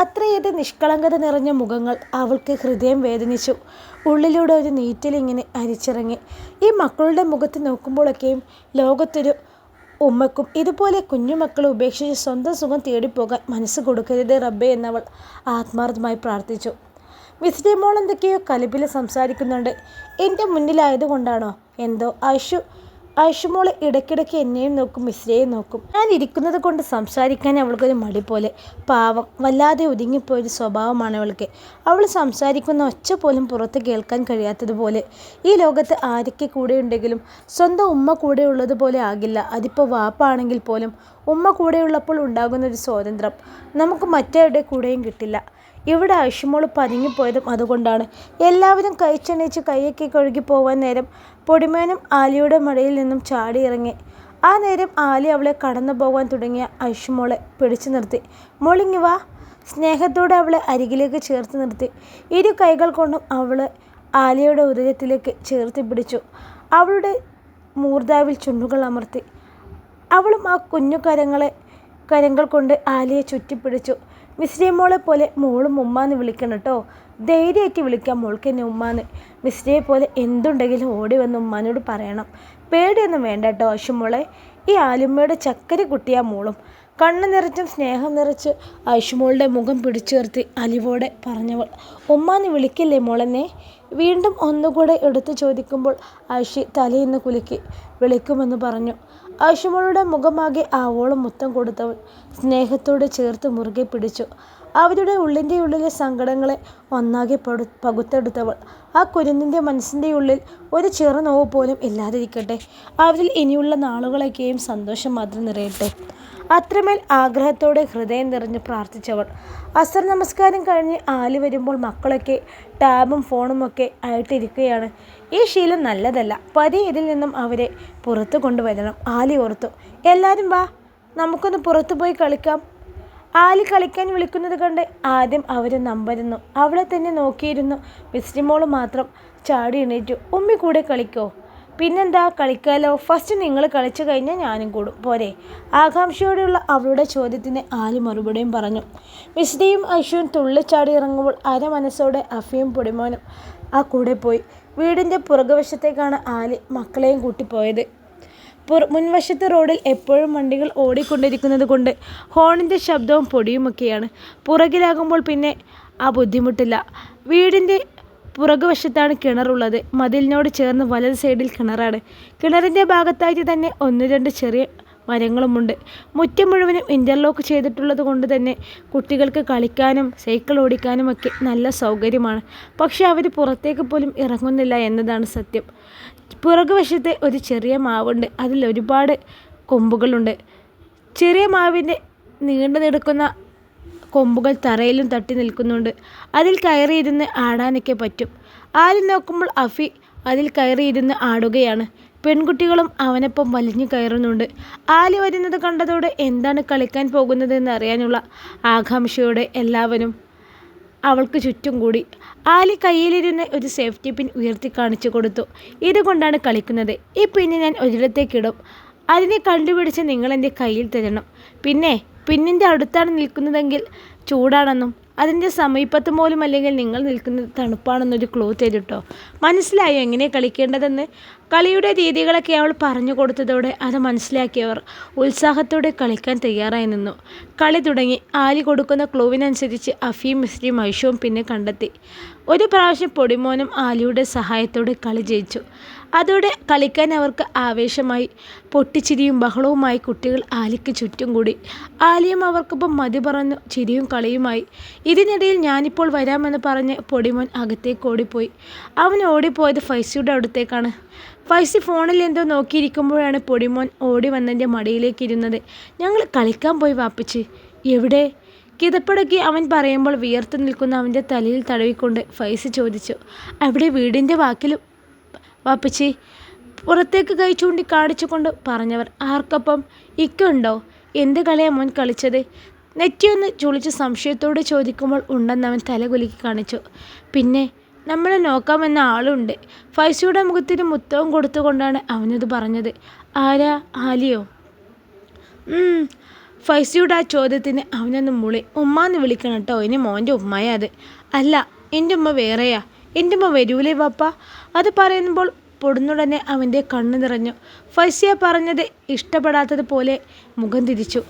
അത്രയേറെ നിഷ്കളങ്കത നിറഞ്ഞ മുഖങ്ങൾ. അവൾക്ക് ഹൃദയം വേദനിച്ചു. ഉള്ളിലൂടെ ഒരു നീറ്റലിങ്ങനെ അരിച്ചിറങ്ങി. ഈ മക്കളുടെ മുഖത്ത് നോക്കുമ്പോഴൊക്കെയും ലോകത്തൊരു ഉമ്മക്കും ഇതുപോലെ കുഞ്ഞുമക്കളെ ഉപേക്ഷിച്ച് സ്വന്തം സുഖം തേടിപ്പോകാൻ മനസ്സ് കൊടുക്കരുത് റബ്ബേ എന്നവൾ ആത്മാർത്ഥമായി പ്രാർത്ഥിച്ചു. മിസ്റ്റി മോൾ എന്തൊക്കെയോ കലിപ്പിൽ സംസാരിക്കുന്നുണ്ട്. എൻ്റെ മുന്നിലായതുകൊണ്ടാണോ എന്തോ? ഐഷുമോളെ ഇടയ്ക്കിടയ്ക്ക് എന്നെയും നോക്കും, മിസ്രയെയും നോക്കും. ഞാൻ ഇരിക്കുന്നത് കൊണ്ട് സംസാരിക്കാൻ അവൾക്കൊരു മടി പോലെ. പാവം, വല്ലാതെ ഒതുങ്ങിപ്പോയൊരു സ്വഭാവമാണ് അവൾക്ക്. അവൾ സംസാരിക്കുന്ന ഒച്ച പോലും പുറത്ത് കേൾക്കാൻ കഴിയാത്തതുപോലെ. ഈ ലോകത്ത് ആരൊക്കെ കൂടെയുണ്ടെങ്കിലും സ്വന്തം ഉമ്മ കൂടെ ഉള്ളതുപോലെ ആകില്ല. അതിപ്പോൾ വാപ്പാണെങ്കിൽ പോലും ഉമ്മ കൂടെയുള്ളപ്പോൾ ഉണ്ടാകുന്നൊരു സ്വാതന്ത്ര്യം നമുക്ക് മറ്റാരുടെ കൂടെയും കിട്ടില്ല. ഇവിടെ ഐഷുമോള് പതുങ്ങിപ്പോയതും അതുകൊണ്ടാണ്. എല്ലാവരും കഴിച്ചെണീച്ച് കൈയൊക്കെ കഴുകി പോവാൻ നേരം പൊടിമേനും ആലിയുടെ മടയിൽ നിന്നും ചാടി ഇറങ്ങി. ആ നേരം ആലി അവളെ കടന്നു പോകാൻ തുടങ്ങിയ ഐഷുമോളെ പിടിച്ചു നിർത്തി. മോളിങ്ങി വാ. സ്നേഹത്തോടെ അവളെ അരികിലേക്ക് ചേർത്ത് നിർത്തി. ഇരു കൈകൾ കൊണ്ടും അവളെ ആലിയുടെ ഉദരത്തിലേക്ക് ചേർത്ത് പിടിച്ചു. അവളുടെ മൂർധാവിൽ ചുണ്ടുകൾ അമർത്തി. അവളും ആ കുഞ്ഞു കരങ്ങൾ കൊണ്ട് ആലിയെ ചുറ്റിപ്പിടിച്ചു. മിസ്രി മോളെ പോലെ മോളും ഉമ്മാന്ന് വിളിക്കണം കേട്ടോ. ധൈര്യമായിട്ട് വിളിക്കാം മോൾക്ക് എന്നെ ഉമ്മാന്ന്. മിസ്രിയെ പോലെ എന്തുണ്ടെങ്കിലും ഓടി വന്ന് ഉമ്മാനോട് പറയണം. പേടിയൊന്നും വേണ്ട കേട്ടോ ഐഷുമോളെ. ഈ ആലുമ്മയുടെ ചക്കര കുട്ടിയാ മോളും. കണ്ണ് നിറച്ചും സ്നേഹം നിറച്ച് ഐഷുമോളുടെ മുഖം പിടിച്ചുയർത്തി അലിവോടെ പറഞ്ഞവൾ. ഉമ്മാന്ന് വിളിക്കില്ലേ മോളെന്നെ? വീണ്ടും ഒന്നുകൂടെ എടുത്തു ചോദിക്കുമ്പോൾ ഐഷി തലയിന്ന് കുലുക്കി. വിളിക്കുമെന്ന് പറഞ്ഞു. ഐഷുമോളുടെ മുഖമാകെ ആവോളം മുത്തം കൊടുത്തവൾ സ്നേഹത്തോടെ ചേർത്ത് മുറുകെ പിടിച്ചു. അവരുടെ ഉള്ളിലെ സങ്കടങ്ങളെ ഒന്നാകെ പകുത്തെടുത്തവൾ. ആ കുരുന്നിൻ്റെ മനസ്സിൻ്റെ ഉള്ളിൽ ഒരു ചെറുനോവ് പോലും ഇല്ലാതിരിക്കട്ടെ. അവരിൽ ഇനിയുള്ള നാളുകളൊക്കെയും സന്തോഷം മാത്രം നിറയട്ടെ. അത്രമേൽ ആഗ്രഹത്തോടെ ഹൃദയം നിറഞ്ഞ് പ്രാർത്ഥിച്ചവൾ. അസർ നമസ്കാരം കഴിഞ്ഞ് ആലി വരുമ്പോൾ മക്കളൊക്കെ ടാബും ഫോണുമൊക്കെ ആയിട്ടിരിക്കുകയാണ്. ഈ ശീലം നല്ലതല്ല. പതിയെ ഇതിൽ നിന്നും അവരെ പുറത്തു കൊണ്ടുവരണം. ആലി ഓർത്തു. എല്ലാവരും വാ, നമുക്കൊന്ന് പുറത്തു പോയി കളിക്കാം. ആലി കളിക്കാൻ വിളിക്കുന്നത് കണ്ട് ആദ്യം അവരെ നമ്പരുന്നു. അവളെ തന്നെ നോക്കിയിരുന്നു. മിസ്റ്റിമോള് മാത്രം ചാടി എണീറ്റു. ഉമ്മി കൂടെ കളിക്കോ? പിന്നെന്താ, കളിക്കാലോ. ഫസ്റ്റ് നിങ്ങൾ കളിച്ചു കഴിഞ്ഞാൽ ഞാനും കൂടും പോരെ? ആകാംക്ഷയോടെയുള്ള അവളുടെ ചോദ്യത്തിന് ആലി മറുപടിയും പറഞ്ഞു. മിസ്റ്റിയും ഐഷുവും തുള്ളിച്ചാടി ഇറങ്ങുമ്പോൾ അരമനസ്സോടെ അഫിയും പൊടിമോനും ആ കൂടെ പോയി. വീടിൻ്റെ പുറകുവശത്തേക്കാണ് ആലി മക്കളെയും കൂട്ടിപ്പോയത്. മുൻവശത്തെ റോഡിൽ എപ്പോഴും വണ്ടികൾ ഓടിക്കൊണ്ടിരിക്കുന്നത് കൊണ്ട് ഹോണിൻ്റെ ശബ്ദവും പൊടിയുമൊക്കെയാണ്. പുറകിലാകുമ്പോൾ പിന്നെ ആ ബുദ്ധിമുട്ടില്ല. വീടിൻ്റെ പുറകുവശത്താണ് കിണറുള്ളത്. മതിലിനോട് ചേർന്ന് വലത് സൈഡിൽ കിണറാണ്. കിണറിൻ്റെ ഭാഗത്തായിട്ട് തന്നെ 1-2 ചെറിയ മരങ്ങളുമുണ്ട്. മുറ്റം മുഴുവനും ഇൻ്റർലോക്ക് ചെയ്തിട്ടുള്ളത് കൊണ്ട് തന്നെ കുട്ടികൾക്ക് കളിക്കാനും സൈക്കിൾ ഓടിക്കാനും ഒക്കെ നല്ല സൗകര്യമാണ്. പക്ഷെ അവർ പുറത്തേക്ക് പോലും ഇറങ്ങുന്നില്ല എന്നതാണ് സത്യം. പുറകുവശത്തെ ഒരു ചെറിയ മാവുണ്ട്. അതിൽ ഒരുപാട് കൊമ്പുകളുണ്ട്. ചെറിയ മാവിൻ്റെ നീണ്ടു നിൽക്കുന്ന കൊമ്പുകൾ തറയിലും തട്ടി നിൽക്കുന്നുണ്ട്. അതിൽ കയറിയിരുന്ന് ആടാനൊക്കെ പറ്റും. ആലി നോക്കുമ്പോൾ അഫി അതിൽ കയറിയിരുന്ന് ആടുകയാണ്. പെൺകുട്ടികളും അവനൊപ്പം വലിഞ്ഞു കയറുന്നുണ്ട്. ആലി വരുന്നത് കണ്ടതോടെ എന്താണ് കളിക്കാൻ പോകുന്നതെന്ന് അറിയാനുള്ള ആകാംക്ഷയോടെ എല്ലാവരും അവൾക്ക് ചുറ്റും കൂടി. ആലി കയ്യിലിരുന്ന് ഒരു സേഫ്റ്റി പിൻ ഉയർത്തി കാണിച്ചു കൊടുത്തു. ഇതുകൊണ്ടാണ് കളിക്കുന്നത്. ഈ പിന്ന് ഞാൻ ഒരിടത്തേക്കിടും. അതിനെ കണ്ടുപിടിച്ച് നിങ്ങളെൻ്റെ കയ്യിൽ തരണം. പിന്നെ പിന്നിൻ്റെ അടുത്താണ് നിൽക്കുന്നതെങ്കിൽ ചൂടാണെന്നും അതിൻ്റെ സമീപത്ത് പോലും അല്ലെങ്കിൽ നിങ്ങൾ നിൽക്കുന്നത് തണുപ്പാണെന്നൊരു ക്ലൂ തരുട്ടോ. മനസ്സിലായോ എങ്ങനെ കളിക്കേണ്ടതെന്ന്? കളിയുടെ രീതികളൊക്കെ അവൾ പറഞ്ഞു കൊടുത്തതോടെ അത് മനസ്സിലാക്കിയവർ ഉത്സാഹത്തോടെ കളിക്കാൻ തയ്യാറായി നിന്നു. കളി തുടങ്ങി. ആലി കൊടുക്കുന്ന ക്ലൂവിനനുസരിച്ച് അഫിയും മിസ്രിയും ഐഷവും പിന്നെ കണ്ടെത്തി. ഒരു പ്രാവശ്യം പൊടിമോനും ആലിയുടെ സഹായത്തോടെ കളി ജയിച്ചു. അതോടെ കളിക്കാൻ അവർക്ക് ആവേശമായി. പൊട്ടിച്ചിരിയും ബഹളവുമായി കുട്ടികൾ ആലിക്ക് ചുറ്റും കൂടി. ആലിയും അവർക്കൊപ്പം മതി പറഞ്ഞു ചിരിയും കളിയുമായി. ഇതിനിടയിൽ ഞാനിപ്പോൾ വരാമെന്ന് പറഞ്ഞ് പൊടിമോൻ അകത്തേക്ക് ഓടിപ്പോയി. അവൻ ഓടിപ്പോയത് ഫൈസിയുടെ അടുത്തേക്കാണ്. ഫൈസി ഫോണിൽ എന്തോ നോക്കിയിരിക്കുമ്പോഴാണ് പൊടിമോൻ ഓടി വന്നെൻ്റെ മടിയിലേക്ക് ഇരുന്നത്. ഞങ്ങൾ കളിക്കാൻ പോയി വാപ്പിച്ച്. എവിടെ? കിതപ്പടക്കി അവൻ പറയുമ്പോൾ വിയർത്തു നിൽക്കുന്ന അവൻ്റെ തലയിൽ തടവിക്കൊണ്ട് ഫൈസി ചോദിച്ചു. അവിടെ വീടിൻ്റെ വാക്കിലും വാപ്പിച്ചി, പുറത്തേക്ക് കൈ ചൂണ്ടി കാണിച്ചുകൊണ്ട് പറഞ്ഞവർ. ആർക്കൊപ്പം? ഇക്കുണ്ടോ? എന്ത് കളിയാ മോൻ കളിച്ചത്? നെറ്റിയൊന്ന് ചുളിച്ച് സംശയത്തോടെ ചോദിക്കുമ്പോൾ ഉണ്ടെന്നവൻ തലകുലുക്കി കാണിച്ചു. പിന്നെ നമ്മളെ നോക്കാമെന്ന ആളുണ്ട്. ഫൈസിയുടെ മുഖത്തിന് മുത്തവും കൊടുത്തുകൊണ്ടാണ് അവനത് പറഞ്ഞത്. ആരാ? ആലിയോ? ഫൈസിയുടെ ആ ചോദ്യത്തിന് അവനൊന്ന് മുളി. ഉമ്മാന്ന് വിളിക്കണം കേട്ടോ. ഇനി മോൻ്റെ ഉമ്മയാ അത്. അല്ല, എൻ്റെ ഉമ്മ വേറെയാ. എൻ്റെ ഉമ്മ വരൂലേ വാപ്പ? അത് പറയുമ്പോൾ പൊടുന്നുടനെ അവൻ്റെ കണ്ണ് നിറഞ്ഞു. ഫൈസിയ പറഞ്ഞത് ഇഷ്ടപ്പെടാത്തതുപോലെ മുഖം തിരിച്ചു.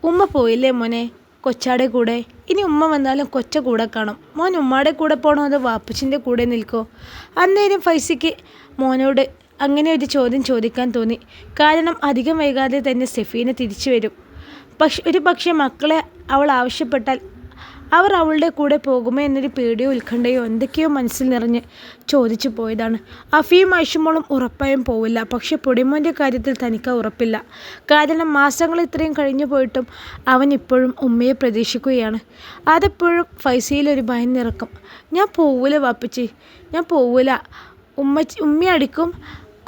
ഉമ്മ പോയില്ലേ മോനെ കൊച്ചാടെ കൂടെ? ഇനി ഉമ്മ വന്നാലും കൊച്ച കൂടെ കാണും. മോൻ ഉമ്മാടെ കൂടെ പോകണോ അതോ വാപ്പച്ചിൻ്റെ കൂടെ നിൽക്കോ? അന്നേരം ഫൈസിക്ക് മോനോട് അങ്ങനെ ഒരു ചോദ്യം ചോദിക്കാൻ തോന്നി. കാരണം അധികം വൈകാതെ തന്നെ സെഫീന തിരിച്ചു വരും. പക്ഷേ മക്കളെ അവൾ ആവശ്യപ്പെട്ടാൽ അവർ അവളുടെ കൂടെ പോകുമോ എന്നൊരു പേടിയോ ഉത്കണ്ഠയോ എന്തൊക്കെയോ മനസ്സിൽ നിറഞ്ഞ് ചോദിച്ചു പോയതാണ്. അഫിയും ഐഷുമോളും ഉറപ്പായും പോവില്ല. പക്ഷെ പൊടിമോൻ്റെ കാര്യത്തിൽ തനിക്ക് ഉറപ്പില്ല. കാരണം മാസങ്ങൾ ഇത്രയും കഴിഞ്ഞു പോയിട്ടും അവൻ ഇപ്പോഴും ഉമ്മയെ പ്രതീക്ഷിക്കുകയാണ്. അതെപ്പോഴും ഫൈസിയിലൊരു ഭയം നിറക്കും. ഞാൻ പോവില്ല വാപ്പച്ചി, ഞാൻ പോവില്ല. ഉമ്മ അടിക്കും,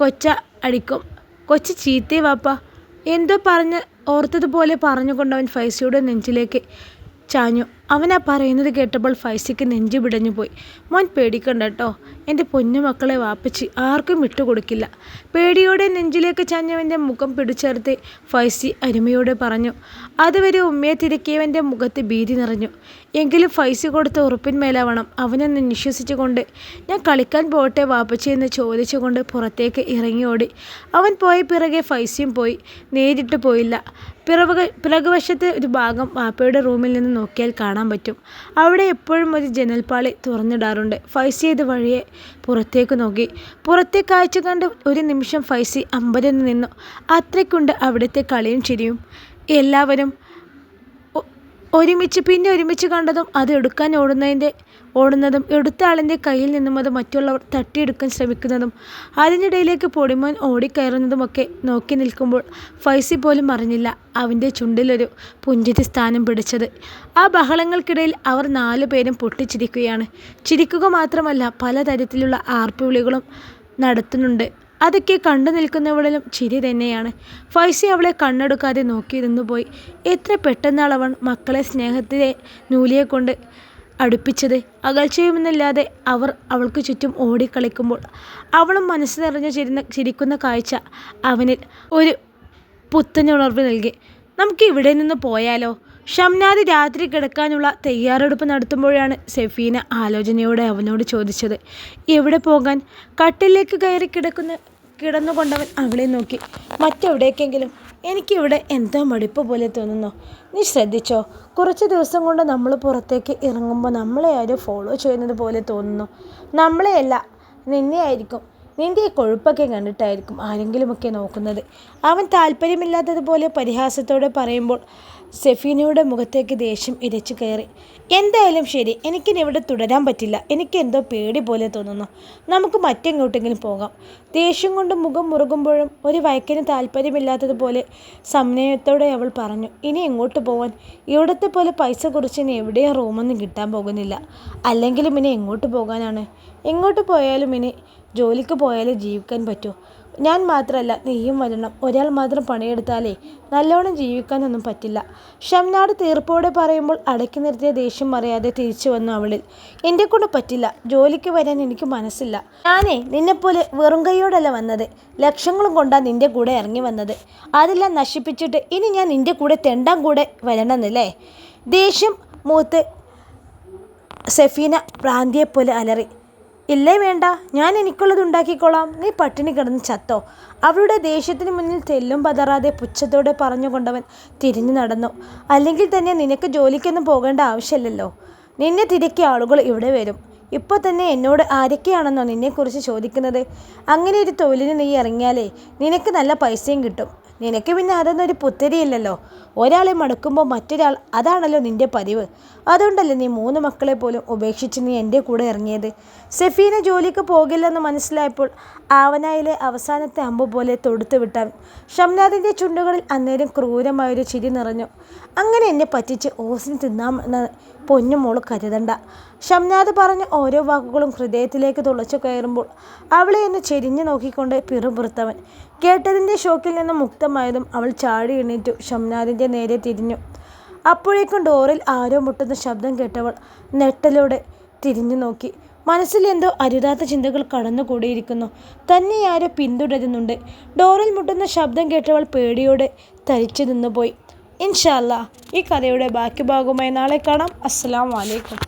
കൊച്ച അടിക്കും. കൊച്ച ചീത്തേ വാപ്പ. എന്തോ പറഞ്ഞ് ഓർത്തതുപോലെ പറഞ്ഞുകൊണ്ടവൻ ഫൈസിയുടെ നെഞ്ചിലേക്ക് ചാഞ്ഞു. അവനാ പറയുന്നത് കേട്ടപ്പോൾ ഫൈസിക്ക് നെഞ്ചു പിടഞ്ഞു പോയി. മോൻ പേടിക്കണ്ട കേട്ടോ, എൻ്റെ പൊന്നു മക്കളെ വാപ്പച്ചി ആർക്കും വിട്ടുകൊടുക്കില്ല. പേടിയോടെ നെഞ്ചിലേക്ക് ചാഞ്ഞവൻ്റെ മുഖം പിടിച്ചേർത്ത് ഫൈസി അരുമയോടെ പറഞ്ഞു. അതുവരെ ഉമ്മയെ തിരക്കിയവൻ്റെ മുഖത്ത് ഭീതി നിറഞ്ഞു. എങ്കിലും ഫൈസി കൊടുത്ത ഉറപ്പിന്മേലാവണം അവനൊന്ന് നിശ്വസിച്ചുകൊണ്ട് ഞാൻ കളിക്കാൻ പോട്ടെ വാപ്പച്ചി എന്ന് ചോദിച്ചുകൊണ്ട് പുറത്തേക്ക് ഇറങ്ങി ഓടി. അവൻ പോയ പിറകെ ഫൈസിയും പോയി. നേരിട്ട് പോയില്ല. പിറകുവശത്തെ ഒരു ഭാഗം വാപ്പയുടെ റൂമിൽ നിന്ന് നോക്കിയാൽ കാണാൻ പറ്റും. അവിടെ എപ്പോഴും ഒരു ജനൽപ്പാളി തുറന്നിടാറുണ്ട്. ഫൈസി ഇത് വഴിയെ പുറത്തേക്ക് നോക്കി. പുറത്തെ കാഴ്ച കണ്ട് ഒരു നിമിഷം ഫൈസി അമ്പരന്ന് നിന്നു. അത്രയ്ക്കുണ്ട് അവിടുത്തെ കളിയും ചിരിയും. എല്ലാവരും ഒരുമിച്ച് കണ്ടതും അത് എടുക്കാൻ ഓടുന്നതും എടുത്ത ആളിൻ്റെ കയ്യിൽ നിന്നും അത് മറ്റുള്ളവർ തട്ടിയെടുക്കാൻ ശ്രമിക്കുന്നതും അതിനിടയിലേക്ക് പൊടിമോൻ ഓടിക്കയറുന്നതുമൊക്കെ നോക്കി നിൽക്കുമ്പോൾ ഫൈസി പോലും അറിഞ്ഞില്ല അവൻ്റെ ചുണ്ടിലൊരു പുഞ്ചിരി സ്ഥാനം പിടിച്ചത്. ആ ബഹളങ്ങൾക്കിടയിൽ അവർ 4 പേരും പൊട്ടിച്ചിരിക്കുകയാണ്. ചിരിക്കുക മാത്രമല്ല പലതരത്തിലുള്ള ആർപ്പുവിളികളും നടത്തുന്നുണ്ട്. അതൊക്കെ കണ്ടു നിൽക്കുന്നവളിലും ചിരി തന്നെയാണ്. ഫൈസി അവളെ കണ്ണെടുക്കാതെ നോക്കി നിന്നുപോയി. എത്ര പെട്ടെന്നാളവൻ മക്കളെ സ്നേഹത്തിലെ നൂലിയെ കൊണ്ട് അടുപ്പിച്ചത്. അകൽച്ചയുമെന്നില്ലാതെ അവർ അവൾക്ക് ചുറ്റും ഓടിക്കളിക്കുമ്പോൾ അവളും മനസ്സ് നിറഞ്ഞു ചിരിക്കുന്ന കാഴ്ച അവനിൽ ഒരു പുത്തനുണർവ് നൽകി. നമുക്ക് ഇവിടെ നിന്ന് പോയാലോ? ഷംനാദ് രാത്രി കിടക്കാനുള്ള തയ്യാറെടുപ്പ് നടത്തുമ്പോഴാണ് സെഫീന ആലോചനയോടെ അവനോട് ചോദിച്ചത്. എവിടെ പോകാൻ? കട്ടിലേക്ക് കയറി കിടന്നുകൊണ്ടവൻ അവളെ നോക്കി. മറ്റെവിടേക്കെങ്കിലും. എനിക്കിവിടെ എന്തോ മടുപ്പ് പോലെ തോന്നുന്നു. നീ ശ്രദ്ധിച്ചോ? കുറച്ച് ദിവസം കൊണ്ട് നമ്മൾ പുറത്തേക്ക് ഇറങ്ങുമ്പോൾ നമ്മളെ ആരും ഫോളോ ചെയ്യുന്നത് പോലെ തോന്നുന്നു. നമ്മളെയല്ല, നിന്നെ ആയിരിക്കും. നിൻ്റെ ഈ കൊഴുപ്പൊക്കെ കണ്ടിട്ടായിരിക്കും ആരെങ്കിലുമൊക്കെ നോക്കുന്നത്. അവൻ താല്പര്യമില്ലാത്തതുപോലെ പരിഹാസത്തോടെ പറയുമ്പോൾ സെഫീനയുടെ മുഖത്തേക്ക് ദേഷ്യം ഇരച്ചു കയറി. എന്തായാലും ശരി, എനിക്കിനി ഇവിടെ തുടരാൻ പറ്റില്ല. എനിക്കെന്തോ പേടി പോലെ തോന്നുന്നു. നമുക്ക് മറ്റെങ്ങോട്ടെങ്കിലും പോകാം. ദേഷ്യം കൊണ്ട് മുഖം മുറുകുമ്പോഴും ഒരു വയക്കിന് താല്പര്യമില്ലാത്തതുപോലെ സംശയത്തോടെ അവൾ പറഞ്ഞു. ഇനി എങ്ങോട്ട് പോവാൻ? ഇവിടത്തെ പോലെ പൈസ കുറിച്ച് ഇനി എവിടെയും റൂമൊന്നും കിട്ടാൻ പോകുന്നില്ല. അല്ലെങ്കിലും ഇനി എങ്ങോട്ട് പോകാനാണ്? എങ്ങോട്ട് പോയാലും ഇനി ജോലിക്ക് പോയാലും ജീവിക്കാൻ പറ്റുമോ? ഞാൻ മാത്രമല്ല നീയും വരണം. ഒരാൾ മാത്രം പണിയെടുത്താലേ നല്ലോണം ജീവിക്കാനൊന്നും പറ്റില്ല. ഷംനാട് തീർപ്പോടെ പറയുമ്പോൾ അടക്കി നിർത്തിയ ദേഷ്യം അറിയാതെ തിരിച്ചു വന്നു അവളിൽ. എൻ്റെ കൊണ്ട് പറ്റില്ല. ജോലിക്ക് വരാൻ എനിക്ക് മനസ്സില്ല. ഞാനേ നിന്നെപ്പോലെ വെറും കൈയോടല്ല വന്നത്. ലക്ഷങ്ങളും കൊണ്ടാണ് നിൻ്റെ കൂടെ ഇറങ്ങി വന്നത്. അതെല്ലാം നശിപ്പിച്ചിട്ട് ഇനി ഞാൻ നിൻ്റെ കൂടെ തെണ്ടാൻ കൂടെ വരണമെന്നല്ലേ? ദേഷ്യം മൂത്ത് സഫീന പ്രാന്തിയെപ്പോലെ അലറി. ഇല്ലേ വേണ്ട, ഞാൻ എനിക്കുള്ളത് ഉണ്ടാക്കിക്കോളാം. നീ പട്ടിണി കിടന്ന് ചത്തോ? അവളുടെ ദേഷ്യത്തിന് മുന്നിൽ തെല്ലും പതറാതെ പുച്ഛത്തോടെ പറഞ്ഞുകൊണ്ടവൻ തിരിഞ്ഞു നടന്നു. അല്ലെങ്കിൽ തന്നെ നിനക്ക് ജോലിക്കൊന്നും പോകേണ്ട ആവശ്യമില്ലല്ലോ. നിന്നെ തിരക്കിയ ആളുകൾ ഇവിടെ വരും. ഇപ്പോൾ തന്നെ എന്നോട് ആരൊക്കെയാണെന്നോ നിന്നെക്കുറിച്ച് ചോദിക്കുന്നത്? അങ്ങനെ ഒരു തൊഴിലിന് നീ ഇറങ്ങിയാലേ നിനക്ക് നല്ല പൈസയും കിട്ടും. നിനക്ക് പിന്നെ അതൊന്നും ഒരു പുത്തരിയില്ലല്ലോ. ഒരാളെ മടുക്കുമ്പോൾ മറ്റൊരാൾ, അതാണല്ലോ നിൻ്റെ പതിവ്. അതുകൊണ്ടല്ലേ നീ 3 മക്കളെ പോലും ഉപേക്ഷിച്ച് നീ എൻ്റെ കൂടെ ഇറങ്ങിയത്. സഫീന ജോലിക്ക് പോകില്ലെന്ന് മനസ്സിലായപ്പോൾ ആവനായിലെ അവസാനത്തെ അമ്പ് പോലെ തൊടുത്തു വിട്ടാൻ ഷംനാദിൻ്റെ ചുണ്ടുകളിൽ അന്നേരം ക്രൂരമായൊരു ചിരി നിറഞ്ഞു. അങ്ങനെ എന്നെ പറ്റിച്ച് ഓസിന് തിന്നാമെന്ന് പൊന്നുമോള് കരുതണ്ട. ഷംനാദ് പറഞ്ഞ ഓരോ വാക്കുകളും ഹൃദയത്തിലേക്ക് തുളച്ചു കയറുമ്പോൾ അവളെ ഒന്ന് ചെരിഞ്ഞു നോക്കിക്കൊണ്ട് പിറുപിറുത്തവൻ. കേട്ടതിൻ്റെ ഷോക്കിൽ നിന്ന് മുക്തമായതും അവൾ ചാടി എണീറ്റു ഷംനാദിൻ്റെ നേരെ തിരിഞ്ഞു. അപ്പോഴേക്കും ഡോറിൽ ആരോ മുട്ടുന്ന ശബ്ദം കേട്ടവൾ നെട്ടലോടെ തിരിഞ്ഞു നോക്കി. മനസ്സിൽ എന്തോ അരുതാത്ത ചിന്തകൾ കടന്നുകൂടിയിരിക്കുന്നു. തന്നെ ആരോ പിന്തുടരുന്നുണ്ട്. ഡോറിൽ മുട്ടുന്ന ശബ്ദം കേട്ടവൾ പേടിയോടെ തരിച്ചു നിന്നുപോയി. ഇൻഷാ അല്ലാ ഈ കഥയുടെ ബാക്കി ഭാഗവുമായി നാളെ കാണാം. അസ്സലാമു അലൈക്കും.